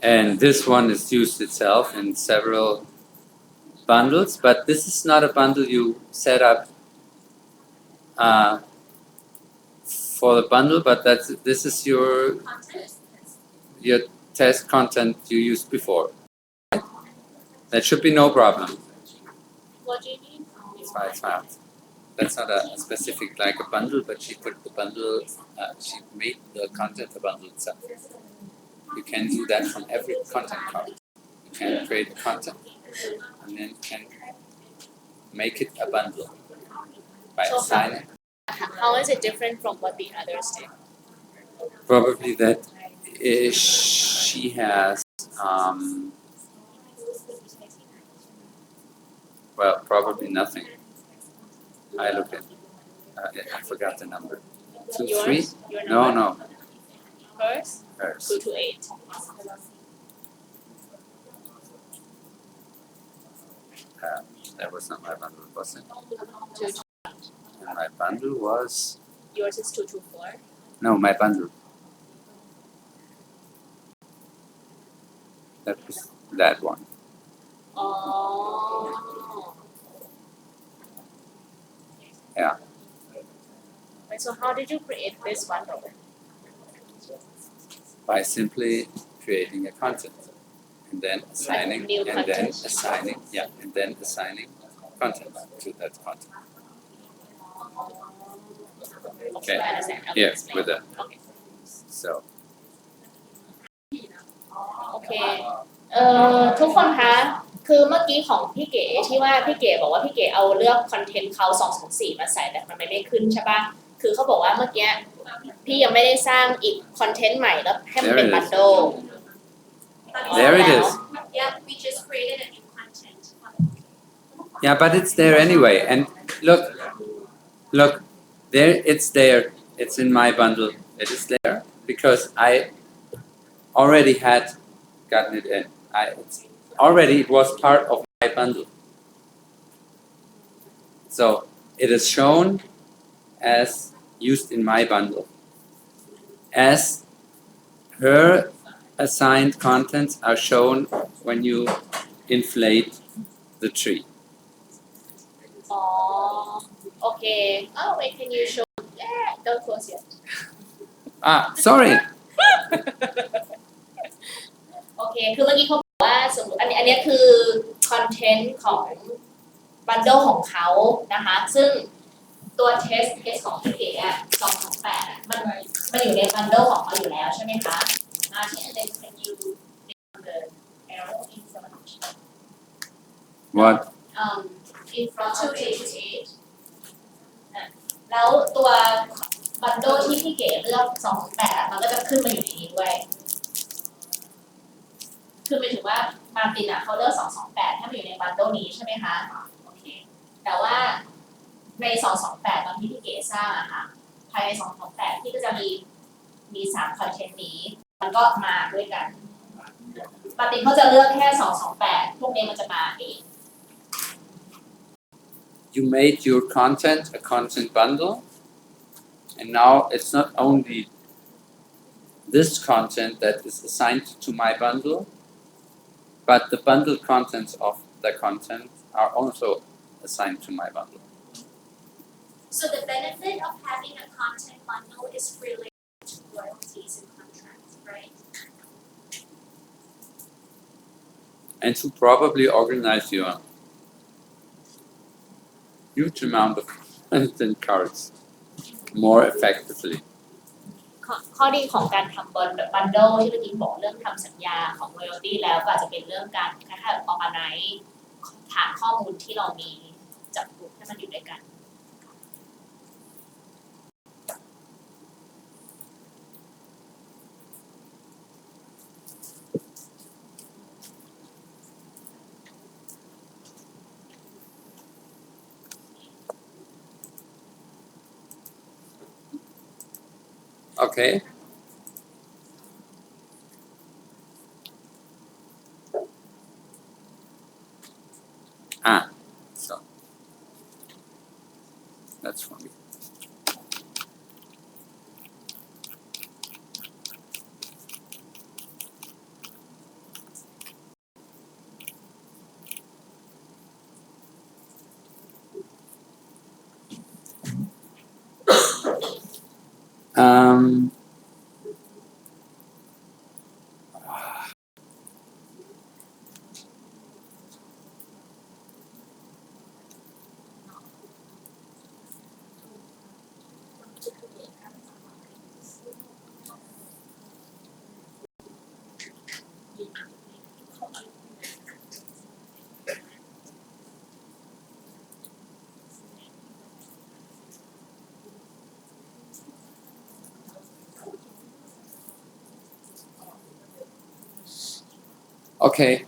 And this one is used itself in several bundles, but this is not a bundle you set up for the bundle, but this is your Content. test content you used before. That should be no problem. What do you mean? It's fine. That's not a specific like a bundle, but she put the bundle. She made the content a bundle itself. You can do that from every content card. You can create content and then can make it a bundle by So assigning. How is it different from what the others did? Probably that she has well, probably nothing. I look at I forgot the number. 2, 3? Yours? Your No, number? no. Hers? Hers. 2 to 8. That was not my bundle, was it? 2 to, And my bundle was yours is 2 to 4. no, my bundle. That was that one. Oh. Yeah. Wait, so how did you create this bundle? By simply creating a content and then assigning new and then content? assigning and then assigning content to that content. Okay. I understand. Okay, Here explain. with that. Okay. So โอเค ทุกคนคะ คือเมื่อกี้ของพี่เก๋ที่ว่าพี่เก๋บอกว่าพี่เก๋เอาเลือกคอนเทนต์เขา204มาใส่แต่มันไม่ขึ้นใช่ปะคือเขาบอกว่าเมื่อกี้พี่ยังไม่ได้สร้างอีกคอนเทนต์ใหม่แล้วให้มันเป็นบันโด there it is. Yeah, we just created a new content. Yeah, but it's there anyway. And look, there it's there. It's in my bundle. It is there because I already had gotten it in. It was part of my bundle. So it is shown as used in my bundle. As her assigned contents are shown when you inflate the tree. อ๋อ โอเค Oh wait can you show don't close yet Sorry. โอเค คือเมื่อกี้เขาบอกว่าสมมติอันนี้คือคอนเทนต์ของบันโดของเขานะคะ ซึ่งตัวเทสของพี่เก๋อะ228อะมันอยู่ในบันโดของเขาอยู่แล้วใช่ไหมคะand then can you the arrow in front What? in front of 288 แล้วตัวบันโดที่พี่เก๋เลือก228อะมันก็จะขึ้นมาอยู่ในนี้ด้วยคือหมายถึงว่ามาร์ตินอะเขาเลือก228ถ้ามันอยู่ในบันโดนี้ใช่ไหมคะโอเคแต่ว่าใน228ตอนที่พี่เก๋สร้างอะค่ะภายใน228ที่ก็จะมี3คอนเทนต์นี้มันก็มาด้วยกันมาร์ตินเขาจะเลือกแค่228พวกนี้มันจะมาเอง You made your content a content bundle, and now it's not only this content that is assigned to my bundle, but the bundle contents of the content are also assigned to my bundle. So the benefit of having a content bundle is related to royalties and and to probably organize your huge amount of content cards more effectively. ข้อดีของการทำบันเดิลที่เมื่อกี้บอกเรื่องทำสัญญาของ royalty แล้วก็อาจจะเป็นเรื่องการคล้ายๆ organize ฐานข้อมูลที่เรามีจับกลุ่มให้มันอยู่ด้วยกัน Okay. So that's for me. Um, okay.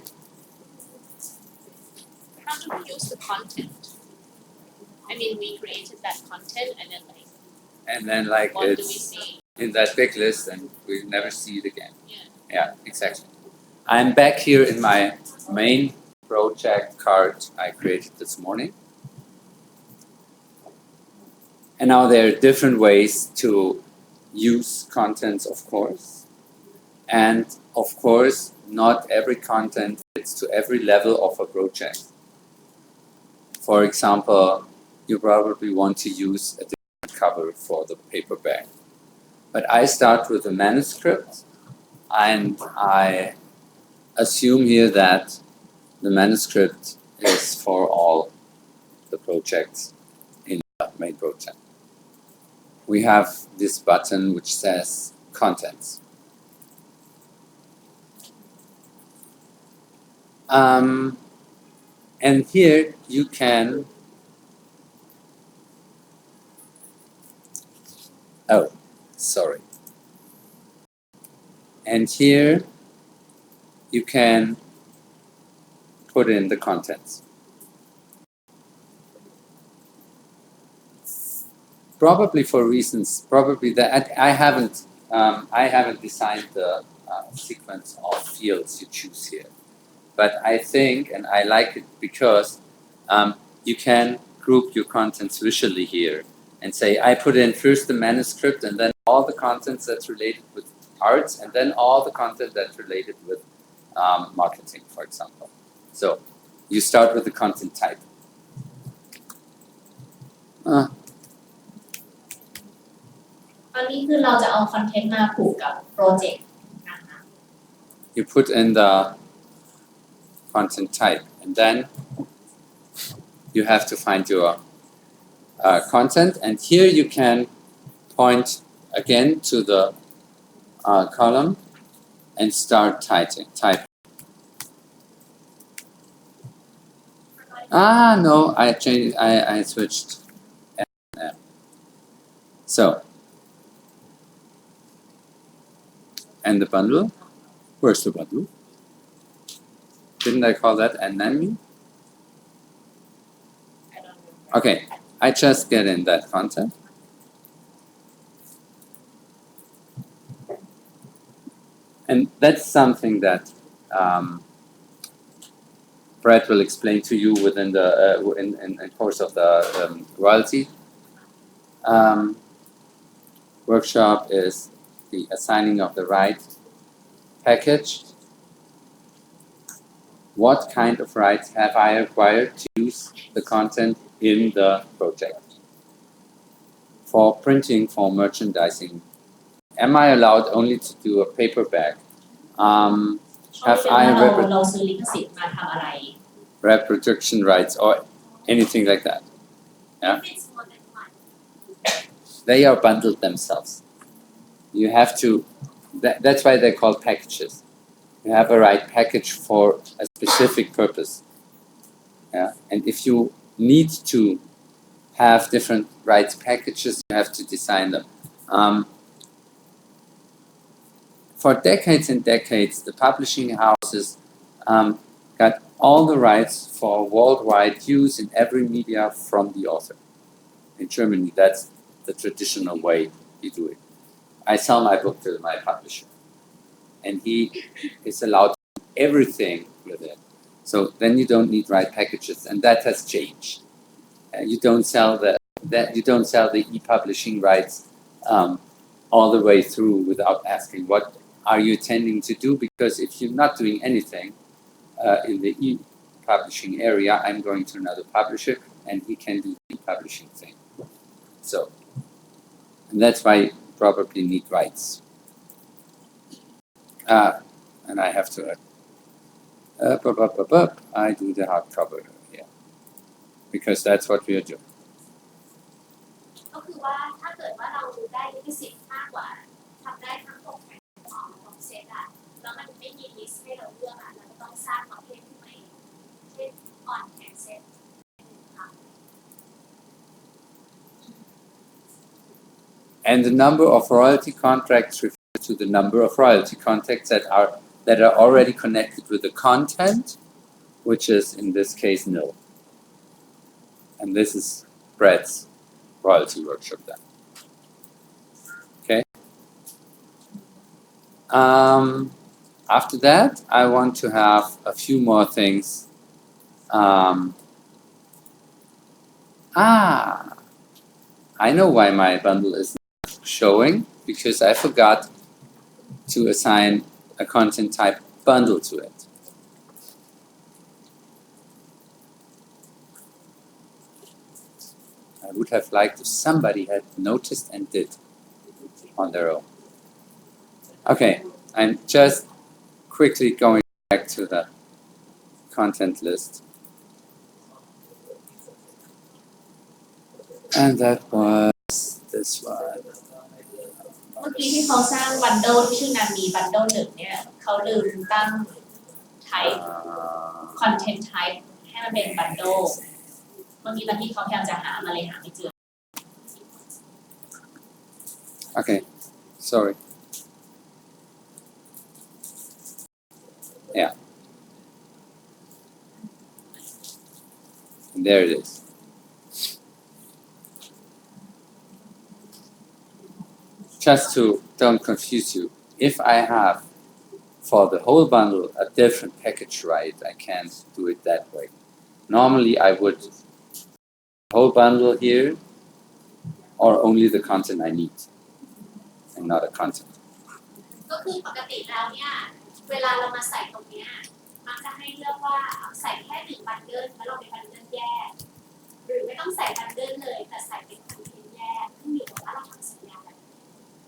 How do we use the content? I mean, we created that content and then like What do we it's see? In that big list and we never see it again. Yeah. Yeah, exactly. I'm back here in my main project card I created this morning. And now there are different ways to use contents, of course. And of course, not every content fits to every level of a project. For example, you probably want to use a different cover for the paperback. But I start with a manuscript, and I assume here that the manuscript is for all the projects in the main project. We have this button which says contents. And here you can, oh, sorry. And here you can put in the contents. Probably for reasons, probably that I haven't designed the sequence of fields you choose here. But I think, and I like it because you can group your contents visually here and say, I put in first the manuscript and then all the contents that's related with arts and then all the content that's related with marketing, for example. So you start with the content type. ตอนนี้คือเราจะเอาคอนเทนต์มาผูกกับโปรเจกต์นะคะ You put in the content type and then you have to find your content, and here you can point again to the column and start typing. No, I changed. I switched. So, and the bundle. Where's the bundle? Didn't I call that enemy? I don't know. Okay, I just get in that content. And that's something that Brad will explain to you within the in course of the royalty workshop is the assigning of the right package. What kind of rights have I acquired to use the content in the project? For printing, for merchandising, am I allowed only to do a paperback? ช่องที่เป็นว่าเราซื้อลิขสิทธิ์มาทำอะไร reproduction rights or anything like that. Yeah. If it's more than one, They are bundled themselves. You have to, that's why they're called packages. You have a right package for a specific purpose. Yeah. And if you need to have different rights packages, you have to design them. For decades and decades, the publishing houses got all the rights for worldwide use in every media from the author. In Germany, that's the traditional way you do it. I sell my book to my publisher, and he is allowed to do everything with it. So then you don't need right packages, and that has changed. You don't sell the e-publishing rights all the way through without asking what are you intending to do, because if you're not doing anything in the e-publishing area, I'm going to another publisher and he can do the e-publishing thing. So, and that's why you probably need rights. And I have to I do the hardcover here because that's what we are doing. ก็คือว่าถ้าเกิดว่าเราได้ลิขสิทธิ์มากกว่าทำได้ทั้ง6แผ่นของเซตอะแล้วมันไม่มีลิสต์ให้เราเลือกอะเราต้องสร้างประเภทขึ้นมาเองเช่นอ่อนแข็งเซตค่ะ And the number of royalty contracts refers to the number of royalty contracts that are already connected with the content, which is in this case nil. And this is Brad's royalty workshop then. Okay. After that, I want to have a few more things. I know why my bundle is not showing, because I forgot to assign a content type bundle to it. I would have liked if somebody had noticed and did on their own. Okay, I'm just quickly going back to the content list. And that was this one. เมื่อกี้ที่เขาสร้างบันเดิลที่ชื่อนามีบันเดิล1เนี่ยเขาลืมตั้ง type content type ให้มันเป็นบันเดิลเมื่อกี้ตอนที่เขาพยายามจะหามาเลยหาไม่เจอ Okay, sorry. Yeah. And there it is. Just to don't confuse you, if I have for the whole bundle a different package right, I can't do it that way. Normally I would whole bundle here or only the content I need and not a content. ก็คือปกติแล้วเนี่ยเวลาเรามาใส่ตรงเนี้ยมักจะให้เลือกว่าใส่แค่1บันเดิลแล้วเราเป็นบันเดิลแยกหรือไม่ต้องใส่บันเดิลเลยแต่ใส่เป็นคอนเทนต์แยกขึ้นอยู่กับว่าเราทำสัญญาแบบ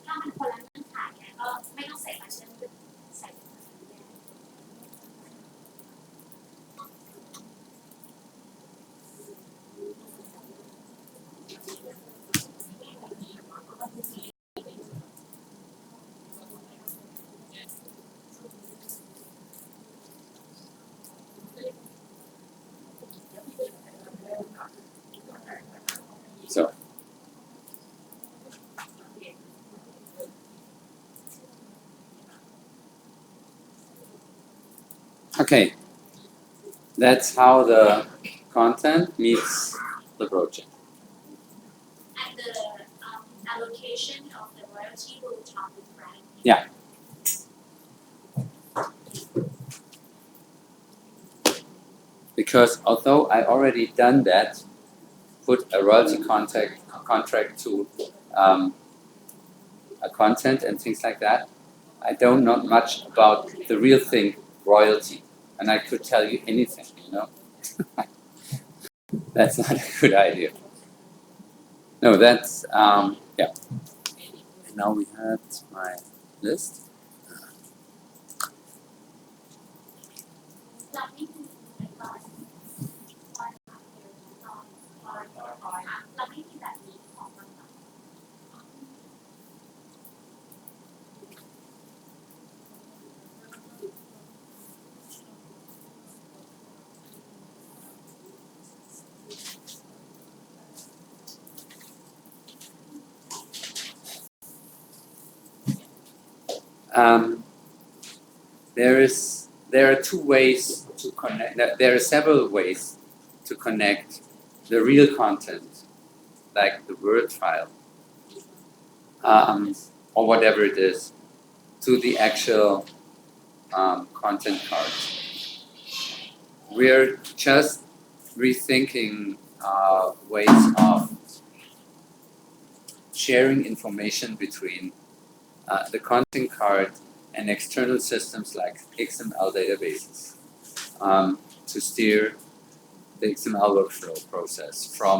ถ้ามันคนละเงื่อนไขเนี่ยก็ไม่ต้องใส่บันเดิลใส่เป็นคอนเทนต์แยก So, okay, that's how the content meets the project. And the allocation of the royalty will come with Brad. Yeah. Because although I already done that, put a royalty contract to a content and things like that, I don't know much about the real thing, royalty, and I could tell you anything, you know. That's not a good idea. No, that's yeah. And now we had my list. หลักนี่คือก่อนหลักนี่คือแบบนี้ของมัน There are two ways to connect. There are several ways to connect the real content, like the Word file, or whatever it is, to the actual content card. We're just rethinking ways of sharing information between the content card and external systems like XML databases to steer the XML workflow process from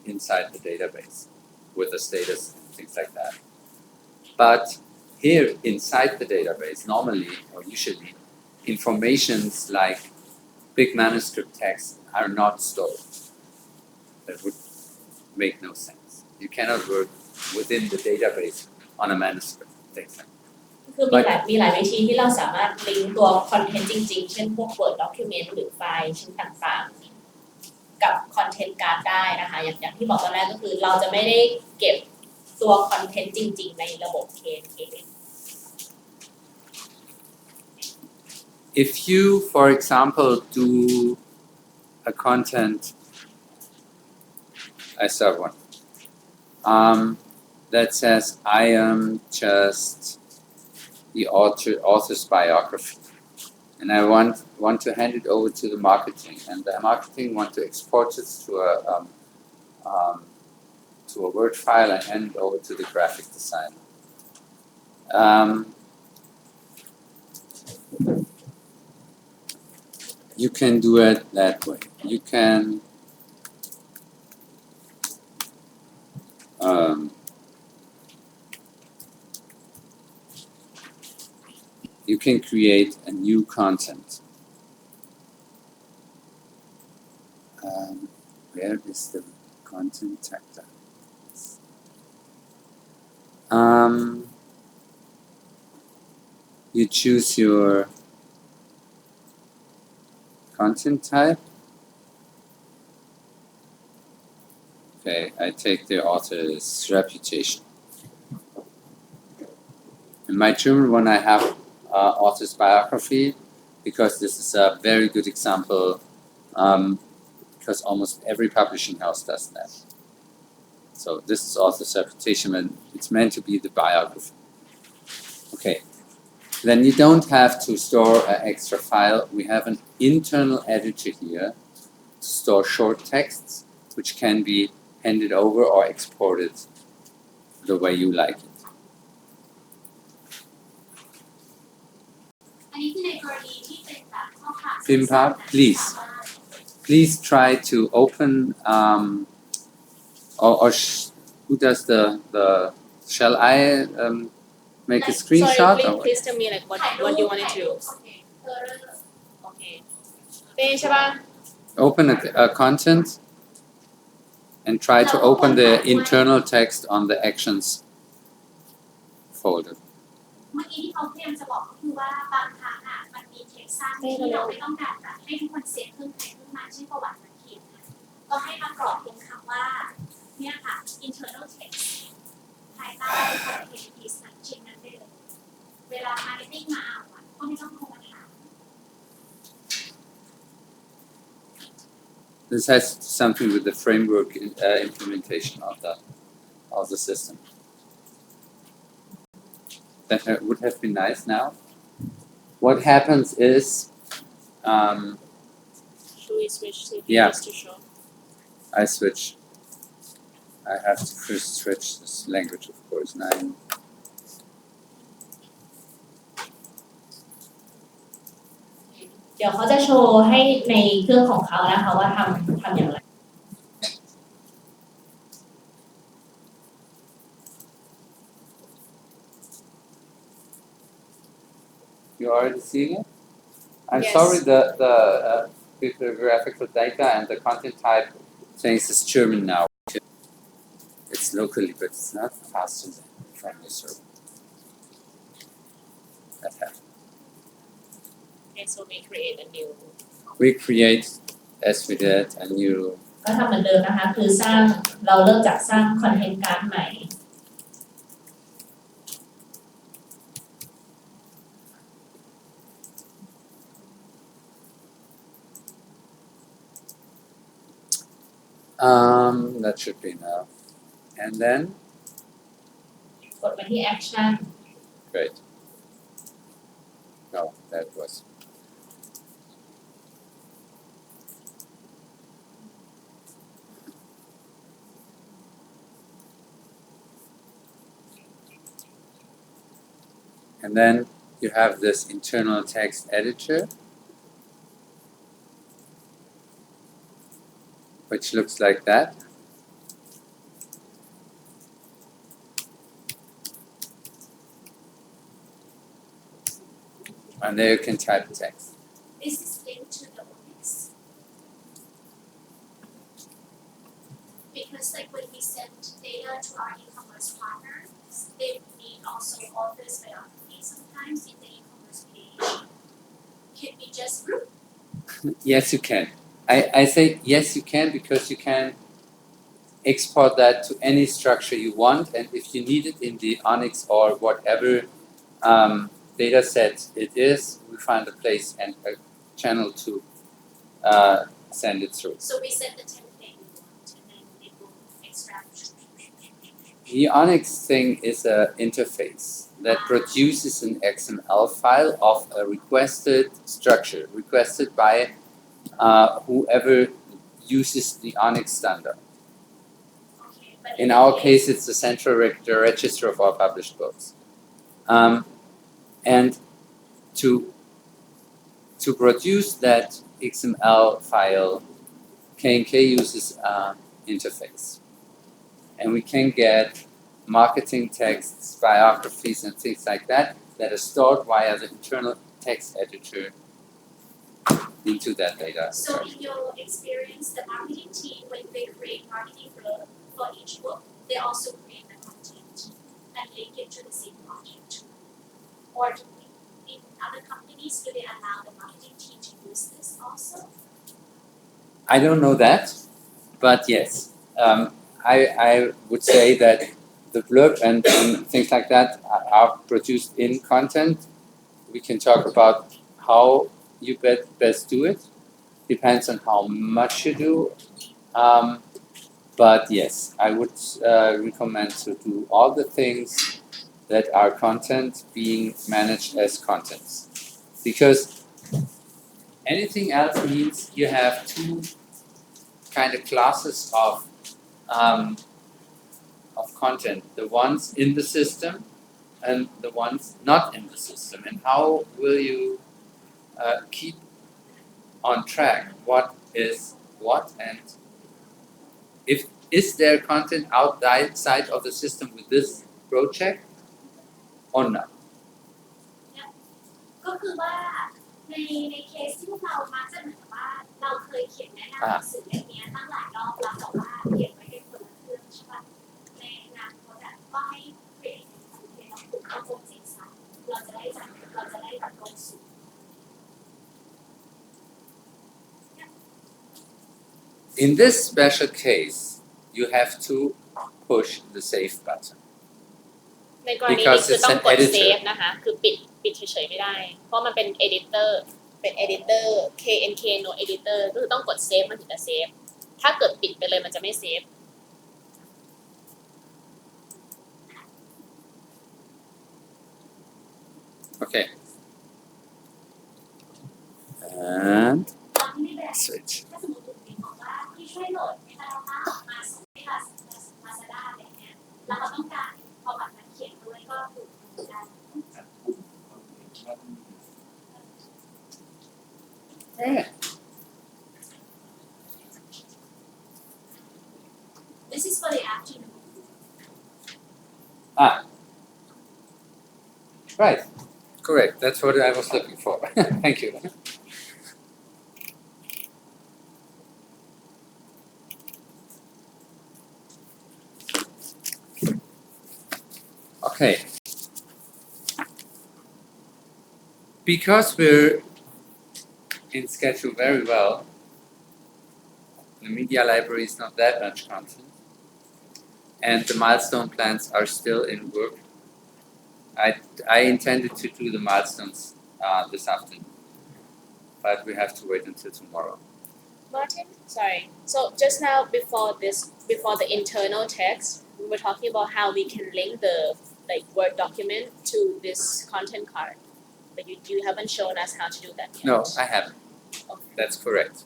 inside the database with the status and things like that. But here inside the database, normally or usually, informations like big manuscript text are not stored. That would make no sense. You cannot work within the database on a manuscript text. คือมีหลายวิธีที่เราสามารถลิงก์ตัวคอนเทนต์จริงๆเช่นพวก Word document หรือไฟล์ชิ้นต่างๆกับคอนเทนต์การ์ดได้นะคะอย่างที่บอกตอนแรกก็คือเราจะไม่ได้เก็บตัวคอนเทนต์จริงๆในระบบ KNK If you, for example, do a content, I start one, that says, I am just the author's biography, and I want to hand it over to the marketing, and the marketing want to export it to a Word file and hand it over to the graphic designer. You can do it that way. You can create a new content. Where is the content chapter? You choose your content type. Okay, I take the author's reputation. In my German one, I have author's biography because this is a very good example because almost every publishing house does that. So this is author's reputation and it's meant to be the biography. Okay, then you don't have to store an extra file. We have an internal editor here to store short texts which can be handed over or exported the way you like it. อันนี้คือในกรณีที่เป็นแบบข้อความ Pimpa, please try to open who does the shall I make a screenshot? Sorry, please tell me like what you wanted to. Okay. เป้ใช่ป่ะ Open a content and try to open the internal text on the actions folder. เมื่อกี้ที่เขาพยายามจะบอกก็คือว่าบางครั้งมันมีเทคสั้นที่เราไม่ต้องการแบบให้ทุกคนเสียเครื่องใครเครื่องมันเช่นประวัตินักเขียนก็ให้มากรอกลงคำว่าเนี่ยค่ะ internal text ภายใต้ content piece นั้นชิ้นนั้นได้เลยเวลา marketing มาเอาก็ไม่ต้องโทรมาถาม This has something with the framework implementation of the system. That would have been nice now. What happens is, Should we switch to Yeah. to show? I switch. I have to first switch this language, of course. 9. เดี๋ยวเขาจะโชว์ให้ในเครื่องของเขานะคะว่าทำอย่างไร You already seeing it? I'm Yes. sorry, the bibliographical data and the content type things is German now. It's locally, but it's not faster than from the server. That happened. Okay, so we create a new We create, as we did, a new ก็ทำเหมือนเดิมนะคะคือสร้างเราเริ่มจากสร้างคอนเทนต์การ์ดใหม่ that should be enough. And then, กดไปที่ action great. No, that was. And then you have this internal text editor, which looks like that. And there you can type text. This is linked to the Onyx. Because like when we send data to our e-commerce partners, they need also author's biography sometimes in the e-commerce page. Can we just Yes, you can. I say yes, you can, because you can export that to any structure you want, and if you need it in the Onyx or whatever data set it is, we find a place and a channel to send it through. so we send the template we want and then it will extract. The Onyx thing is an interface that produces an XML file of a requested structure, requested by whoever uses the Onyx standard. Okay, but In our case, it's the central register of our published books. And to produce that XML file, K&K uses an interface. And we can get marketing texts, biographies, and things like that that are stored via the internal text editor into that data. So in your experience, the marketing team, when they create marketing for each book, they also create the content and link it to the same project. Or in other companies, do they allow the marketing team to use this also? I don't know that, but yes. I would say that the blurb and things like that are produced in content. We can talk about how you best do it. Depends on how much you do. But yes, I would recommend to do all the things that are content being managed as contents. Because anything else means you have two kind of classes of content, the ones in the system and the ones not in the system. And how will you keep on track what is what, and is there content outside of the system with this project or not? ก็คือว่าในเคสที่พวกเรามักจะเหมือนกับว่าเราเคยเขียนแนะนำหนังสือเล่มนี้ตั้งหลายรอบแล้วแต่ว่าเขียนไว้ในคนละเครื่องใช่ป่ะในอนาคตก็ให้เปลี่ยนหนังสือให้เราถูกเข้าพบสิ่งสารเราจะได้แบบลงสู่ In this special case, you have to push the save button. ในกรณีนี้คือต้องกด save นะคะคือปิดเฉยๆไม่ได้เพราะมันเป็น editor KNK no editor ก็คือต้องกด save มันถึงจะ save ถ้าเกิดปิดไปเลยมันจะไม่ save. Okay. And switch. ถ้าสมมติคุณบอกว่าที่ช่วยโหลดเมตาดาต้าออกมาส่งให้Lazadaอะไรเงี้ยแล้วเขาต้องการประวัติการเขียนด้วยก็ถูกเหมือนกัน Alright. This is for the afternoon. Right. Correct. That's what I was looking for. Thank you. Okay. Because we're in schedule very well, the media library is not that much content, and the milestone plans are still in work. I intended to do the milestones this afternoon, but we have to wait until tomorrow. Martin, sorry. So just now before the internal text, we were talking about how we can link the Word document to this content card. But you haven't shown us how to do that yet. No, I haven't. Okay. That's correct.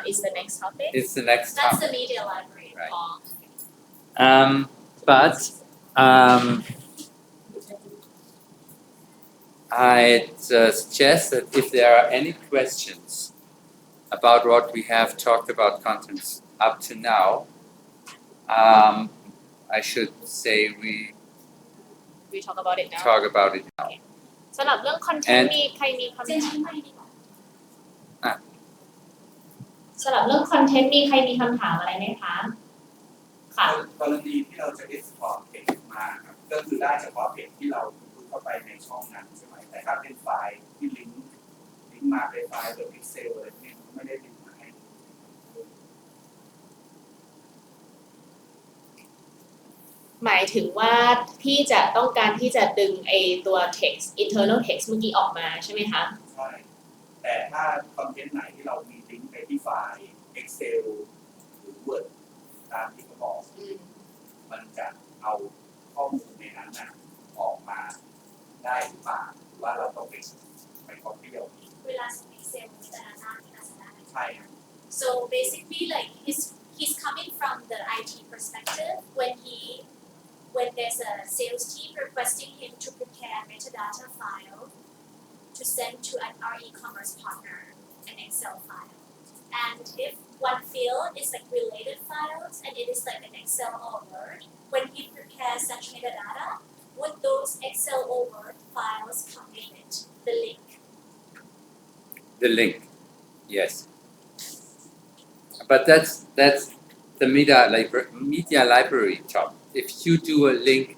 Is the next topic? It's the next That's topic. the media library. Right. But I'd suggest that if there are any questions about what we have talked about contents up to now, I should say We talk about it now. talk about it now. สำหรับเรื่อง content มีใครมีคำ เจน ถาม ชิ้นใหม่ดีกว่า สำหรับเรื่อง content มีใครมีคำถามอะไรไหมคะ ค่ะ กรณีที่เราจะ export เพจมาครับก็คือได้เฉพาะเพจที่เราเข้าไปในช่องนั้นใช่ไหมแต่ถ้าเป็นไฟล์ที่ลิงก์มาเป็นไฟล์แบบ Excel อะไรพวกนี้ไม่ได้ลิงก์มาให้ หมายถึงว่าพี่จะต้องการที่จะดึงไอตัว text internal text เมื่อกี้ออกมาใช่ไหมคะ ใช่แต่ถ้าคอนเทนต์ไหนที่เรามีลิงก์ไปที่ไฟล์ Excel หรือ Word ตามที่เขาบอก มันจะเอาข้อมูลในนั้นนะออกมาได้หรือเปล่าหรือว่าเราต้องไปคอปปี้เอาเอง เวลาส่ง Excel มันจะหน้าที่น่าจะได้ ใช่ครับ So basically, like he's coming from the IT perspective when there's a sales team requesting him to prepare metadata file to send to our e-commerce partner, an Excel file. And if one field is like related files and it is like an Excel or Word, when he prepares such metadata, would those Excel or Word files come with it, the link? The link, yes. But that's the media library job. If you do a link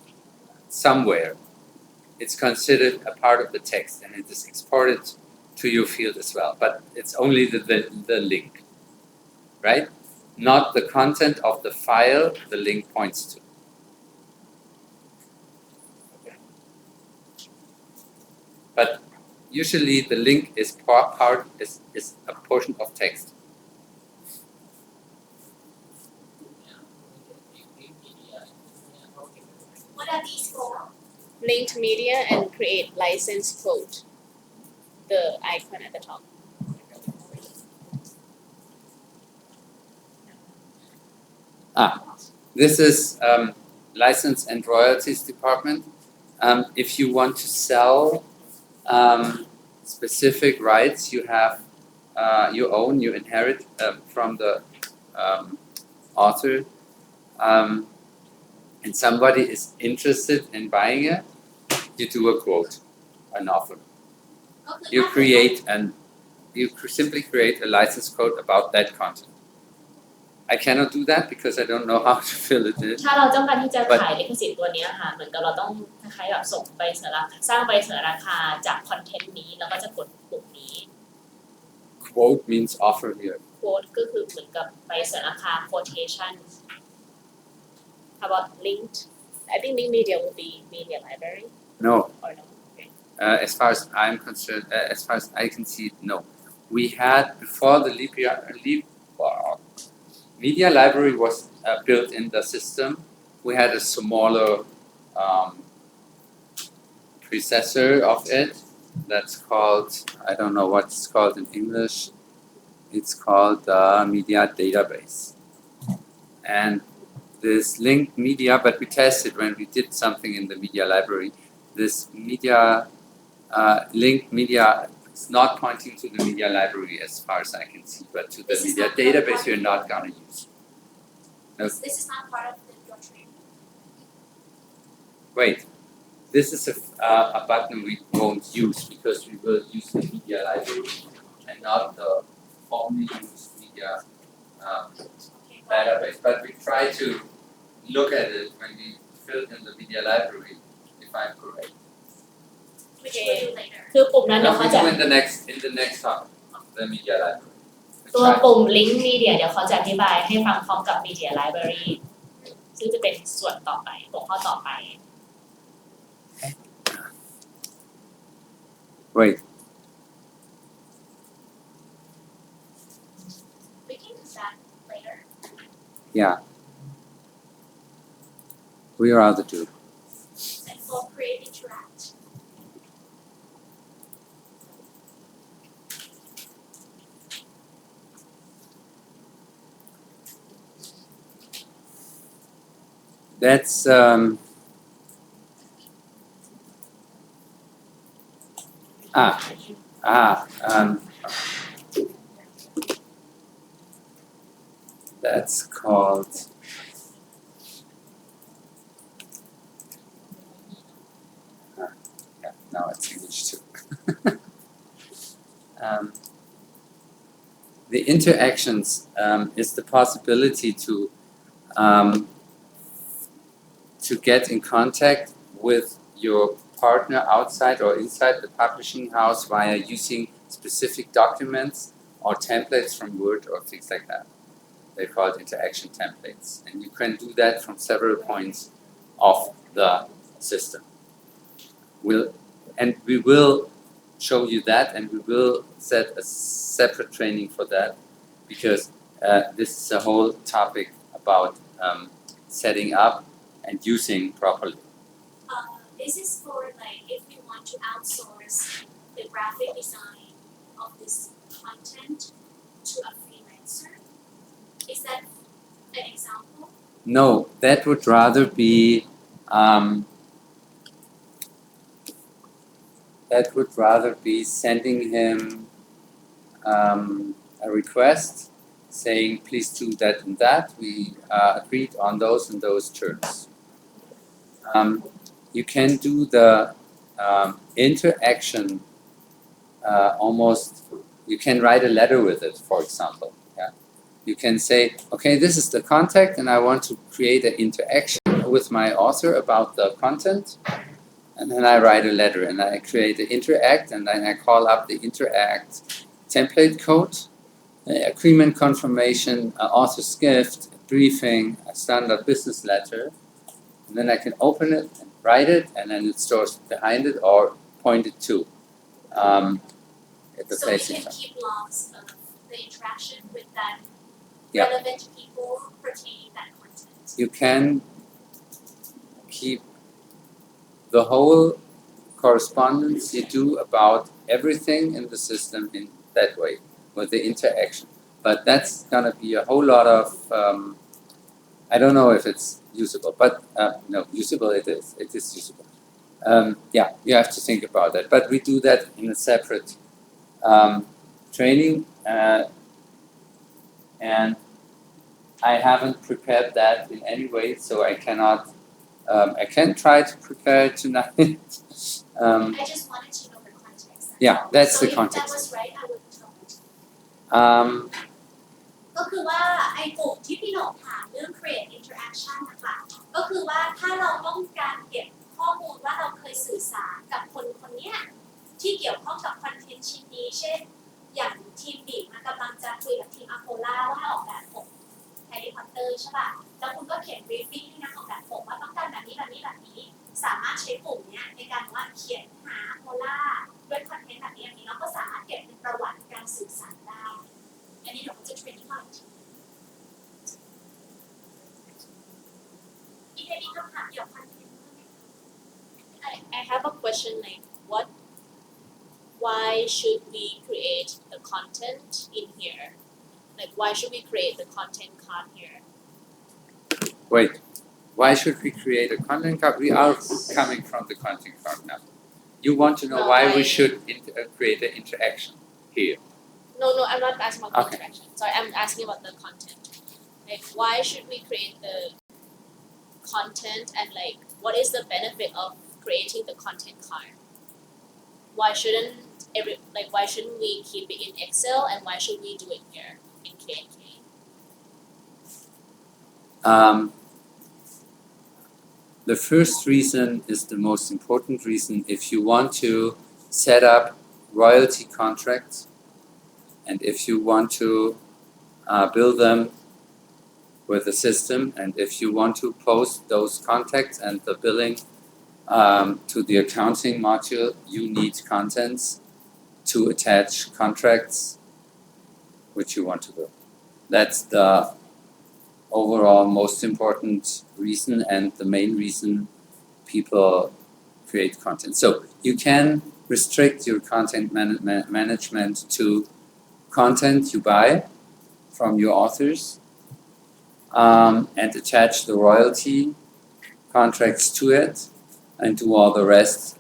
somewhere, it's considered a part of the text and it is exported to your field as well. But it's only the link, right? Not the content of the file the link points to. But usually the link is is a portion of text. What are these for? linked media and create license code the icon at the top This is license and royalties department. If you want to sell specific rights you have you inherit from the author, and somebody is interested in buying it, you do a quote, an offer. You simply create a license code about that content. I cannot do that because I don't know how to fill it in. ถ้าเราต้องการที่จะขายลิขสิทธิ์ตัวนี้ค่ะเหมือนกับเราต้องคล้ายๆแบบส่งใบเสนอราคาสร้างใบเสนอราคาจากคอนเทนต์นี้แล้วก็จะกดปุ่มนี้ Quote means offer here. quote ก็คือเหมือนกับใบเสนอราคา quotation. How about linked? I think linked media will be media library No. or no? Okay. As far as I'm concerned, as far as I can see, no. We had before the media library was built in the system. We had a smaller predecessor of it. That's called, I don't know what it's called in English. It's called the media database. And this linked media, but we tested when we did something in the media library. This media linked media is not pointing to the media library as far as I can see, but to the This is media not database part you're not going to use. This is not part of your training. Wait, this is a button we won't use because we will use the media library and not the formerly used media Okay, got it. database. But we try to look at it when we fill in the media library. If if I'm correct. which we'll do later คือปุ่มนั้นเดี๋ยว No, เขา we จะ do in the next topic. The media library. ตัวปุ่ม link media เดี๋ยวเขาจะอธิบายให้ฟังพร้อมกับ media library ซึ่งจะเป็นส่วนต่อไปหัวข้อต่อไป Wait. we can do that later Yeah. We are out the two. and for create interact That's that's called yeah, now it's English too. The interactions is the possibility to get in contact with your partner outside or inside the publishing house via using specific documents or templates from Word or things like that. They're called interaction templates. And you can do that from several points of the system. We will show you that, and we will set a separate training for that, because this is a whole topic about setting up and using properly. this is for like if you want to outsource the graphic design of this content to a freelancer is that an example No, that would rather be sending him a request saying, please do that and that. We agreed on those and those terms. You can do the interaction almost, you can write a letter with it, for example. Yeah? You can say, okay, this is the contact and I want to create an interaction with my author about the content. And then I write a letter and I create the interact, and then I call up the interact template code, agreement confirmation, author's gift, briefing, a standard business letter. And then I can open it and write it, and then it stores behind it or pointed to at the so we place in can front. keep logs of the interaction with that Yeah. relevant people pertaining that content You can keep the whole correspondence you do about everything in the system in that way with the interaction. But that's gonna be a whole lot of I don't know if it's usable, but no, usable it is. It is usable. Yeah, you have to think about that. But we do that in a separate training, and I haven't prepared that in any way, so I cannot. I can try to prepare it tonight. I just wanted to know the context Yeah, that's so the if context. that was right I would tell you ก็คือว่าไอ้ปุ่มที่พี่หนกถามเรื่อง create interaction นะคะก็คือว่าถ้าเราต้องการเก็บข้อมูลว่าเราเคยสื่อสารกับคนคนเนี้ยที่เกี่ยวข้องกับคอนเทนต์ชิ้นนี้เช่นอย่างทีมบีบมากำลังจะคุยกับทีมอโคล่าว่าให้ออกแบบผมแฮร์รี่พอตเตอร์ใช่ป่ะแล้วคุณก็เขียน briefing ให้นักออกแบบผมว่าต้องการแบบนี้แบบนี้แบบนี้สามารถใช้ปุ่มเนี้ยในการว่าเขียนหาอโคล่าด้วยคอนเทนต์แบบนี้แบบนี้แล้วก็สามารถเก็บเป็นประวัติการสื่อสารได้อันนี้เดี๋ยวมันจะเทรนนิ่งมาอีกทีอีกทีคำถามเกี่ยวกับคอนเทนต์ I have a question like why should we create the content in here? Like why should we create the content card here? Wait, why should we create a content card? We are coming from the content card now. You want to know No, why we I- should create an interaction here. No, I'm not asking about the Okay. interaction. Sorry, I'm asking about the content. Like why should we create the content and like what is the benefit of creating the content card? Why shouldn't we keep it in Excel and why should we do it here in KNK? The first reason is the most important reason. If you want to set up royalty contracts and if you want to build them with the system, and if you want to post those contacts and the billing to the accounting module, you need contents to attach contracts which you want to build. That's the overall most important reason and the main reason people create content. So you can restrict your content management to content you buy from your authors and attach the royalty contracts to it and do all the rest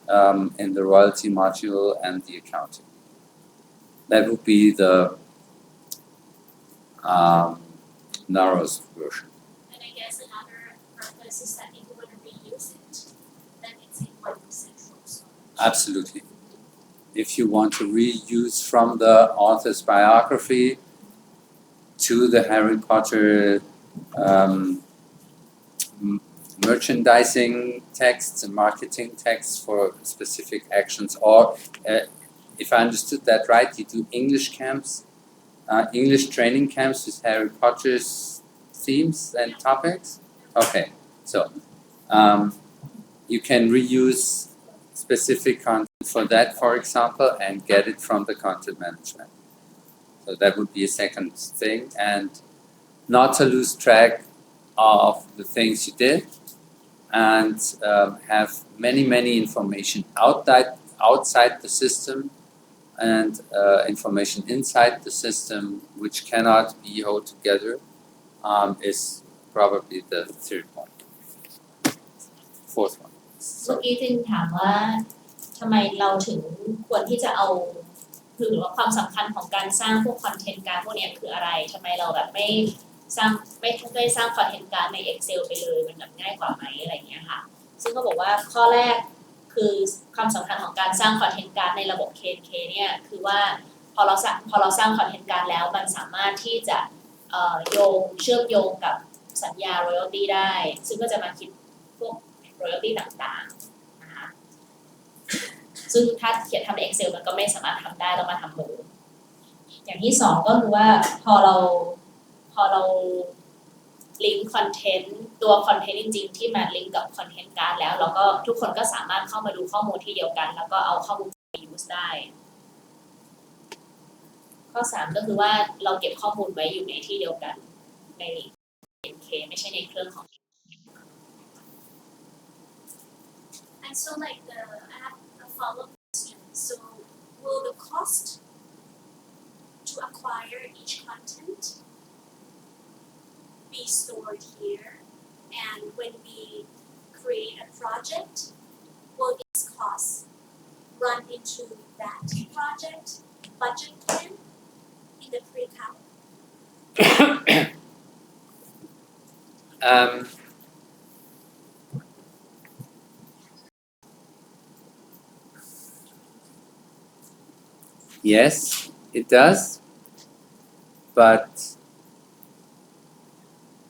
in the royalty module and the accounting. That would be the narrowest version. And I guess another purpose is that if you want to reuse it, then it's in one central source. Absolutely. If you want to reuse from the author's biography to the Harry Potter merchandising texts and marketing texts for specific actions, or if I understood that right, you do English camps, English training camps with Harry Potter's themes and topics? Okay, so you can reuse specific content for that, for example, and get it from the content management. So that would be a second thing, and not to lose track of the things you did, and have many information outside the system and information inside the system which cannot be held together is probably the third one. Fourth one. เมื่อกี้จินถามว่าทำไมเราถึงควรที่จะเอาหรือว่าความสำคัญของการสร้างพวกคอนเทนต์การ์ดพวกนี้คืออะไรทำไมเราแบบไม่สร้างคอนเทนต์การ์ดใน Excel ไปเลยมันแบบง่ายกว่าไหมอะไรอย่างเงี้ยค่ะซึ่งเขาบอกว่าข้อแรกคือความสำคัญของการสร้างคอนเทนต์การ์ดในระบบ KNK เนี่ยคือว่าพอเราสร้างคอนเทนต์การ์ดแล้วมันสามารถที่จะเชื่อมโยงกับสัญญา royalty ได้ซึ่งก็จะมาคิดพวก royalty ต่างๆนะคะซึ่งถ้าเขียนทำใน Excel มันก็ไม่สามารถทำได้ต้องมาทำมืออย่างที่สองก็คือว่าพอเราลิงก์คอนเทนต์ตัวคอนเทนต์จริงๆที่มาลิงก์กับคอนเทนต์การ์ดแล้วเราก็ทุกคนก็สามารถเข้ามาดูข้อมูลที่เดียวกันแล้วก็เอาข้อมูลไป use ได้ข้อ3ก็คือว่าเราเก็บข้อมูลไว้อยู่ในที่เดียวกันใน NK ไม่ใช่ในเครื่องของ And so like I have a follow-up question. So will the cost to acquire each content be stored here? And when we create a project, will these costs run into that project budget plan in the pre-calc? Yes, it does, but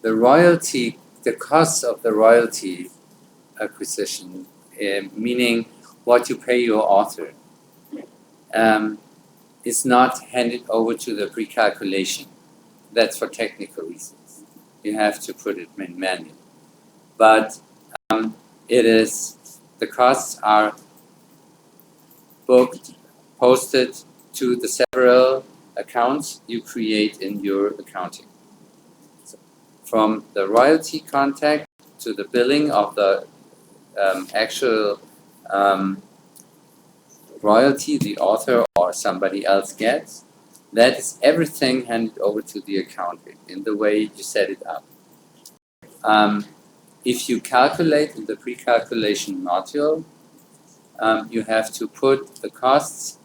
the cost of the royalty acquisition, meaning what you pay your author, is not handed over to the pre-calculation. That's for technical reasons. You have to put it in manual. But the costs are booked, posted to the several accounts you create in your accounting. So from the royalty contact to the billing of the actual royalty the author or somebody else gets, that is everything handed over to the accounting in the way you set it up. If you calculate in the pre-calculation module, you have to put the costs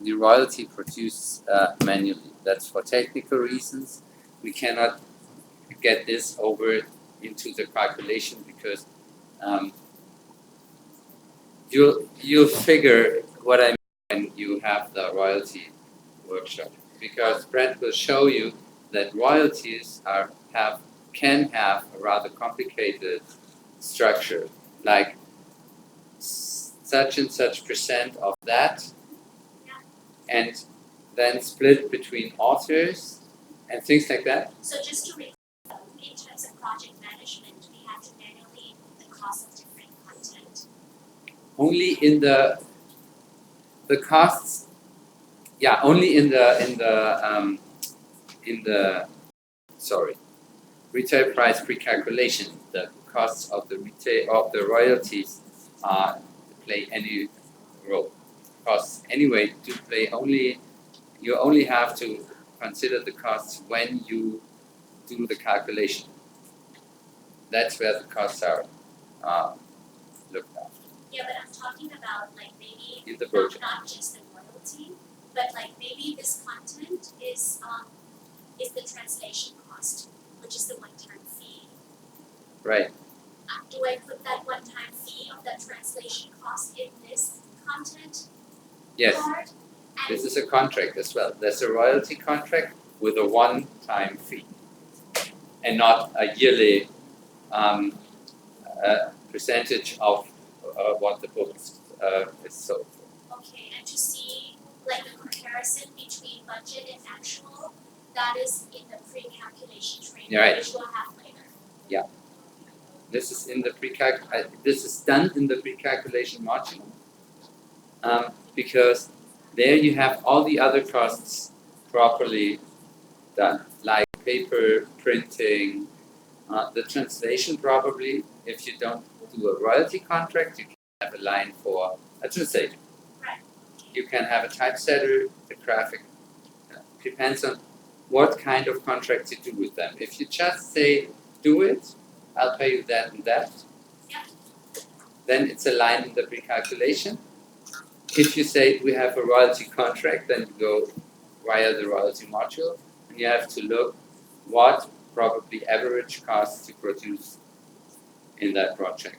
the royalty produced manually. That's for technical reasons. We cannot get this over into the calculation because you'll figure what I mean when you have the royalty workshop. Because Brent will show you that royalties can have a rather complicated structure like such and such percent of that, and then split between authors and things like that. So just to recap, in terms of project management, we have to manually input the cost of different content. Only in the costs, only in the sorry, retail price pre-calculation, the costs of the royalties play any role. Costs anyway do play only. You only have to consider the costs when you do the calculation. That's where the costs are looked after. Yeah, but I'm talking about like maybe In the project. not just the royalty, but like maybe this content is the translation cost, which is the one-time fee. Right. Do I put that one-time fee of that translation cost in this content Yes. part? And This is a contract as well. There's a royalty contract with a one-time fee, and not a yearly percentage of what the book is sold for. okay, and to see like the comparison between budget and actual, that is in the pre-calculation training, Yeah, right. which we'll have later. This is in the this is done in the pre-calculation module, because there you have all the other costs properly done, like paper, printing, the translation probably. If you don't do a royalty contract, you can have a line for a translator. Right. You can have a typesetter, the graphic. Depends on what kind of contract you do with them. If you just say, do it, I'll pay you that and that, Yeah. then it's a line in the pre-calculation. If you say we have a royalty contract, then you go via the royalty module, and you have to look what probably average costs to produce in that project.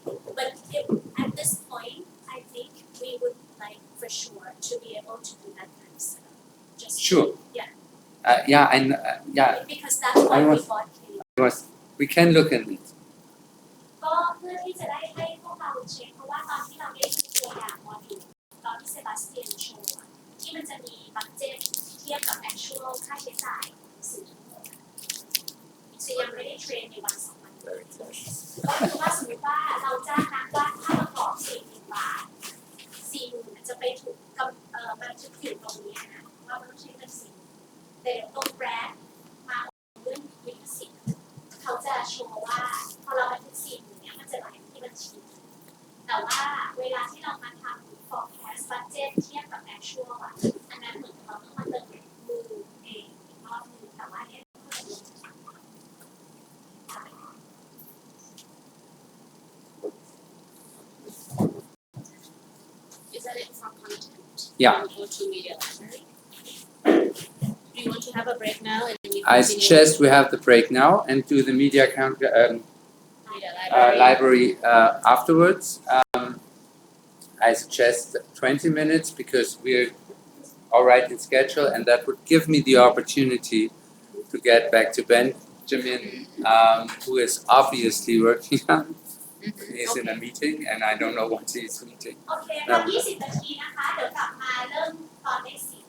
But at this point, I think we would like for sure to be able to do that kind of setup. Just Sure. Yeah. I Because that's why we was- bought K. We can look at it. ก็เพื่อที่จะได้ให้พวกเราเช็คเพราะว่าตอนที่เราได้ดูตัวอย่างโมดูลตอนที่เซบาสเตียนโชว์อะที่มันจะมีบัดเจ็ตเทียบกับ actual ค่าใช้จ่ายสื่อทั้งหมดซึ่งยังไม่ได้เทรนในวันสองวันเลยก็คือว่าสมมติว่าเราจ้างนักวาดภาพประกอบ40,000 บาท40,000จะไปถูกบันทึกอยู่ตรงนี้นะว่ามันต้องใช้เงิน40,000แต่เดี๋ยวตรงแบรนด์มาเรื่องลิขสิทธิ์เขาจะโชว์ว่าพอเราบันทึก40,000เนี่ยมันจะไหลที่บัญชีแต่ว่าเวลาที่เรามาทำ forecast budget เทียบกับ actual อ่ะอันนั้นเหมือนเราต้องมาเติมมือเองอีกรอบนึงแต่ว่าเนี่ย Is that it for content? Yeah. Go to media library. Do you want to have a break now and then we I continue suggest we have the break now and do the media media library? library afterwards. I suggest 20 minutes because we're all right in schedule, and that would give me the opportunity to get back to Benjamin, who is obviously working on. He's in a meeting, and I don't know what he's meeting. โอเคเรา20 นาทีนะคะ เดี๋ยวกลับมาเริ่มตอนเลข10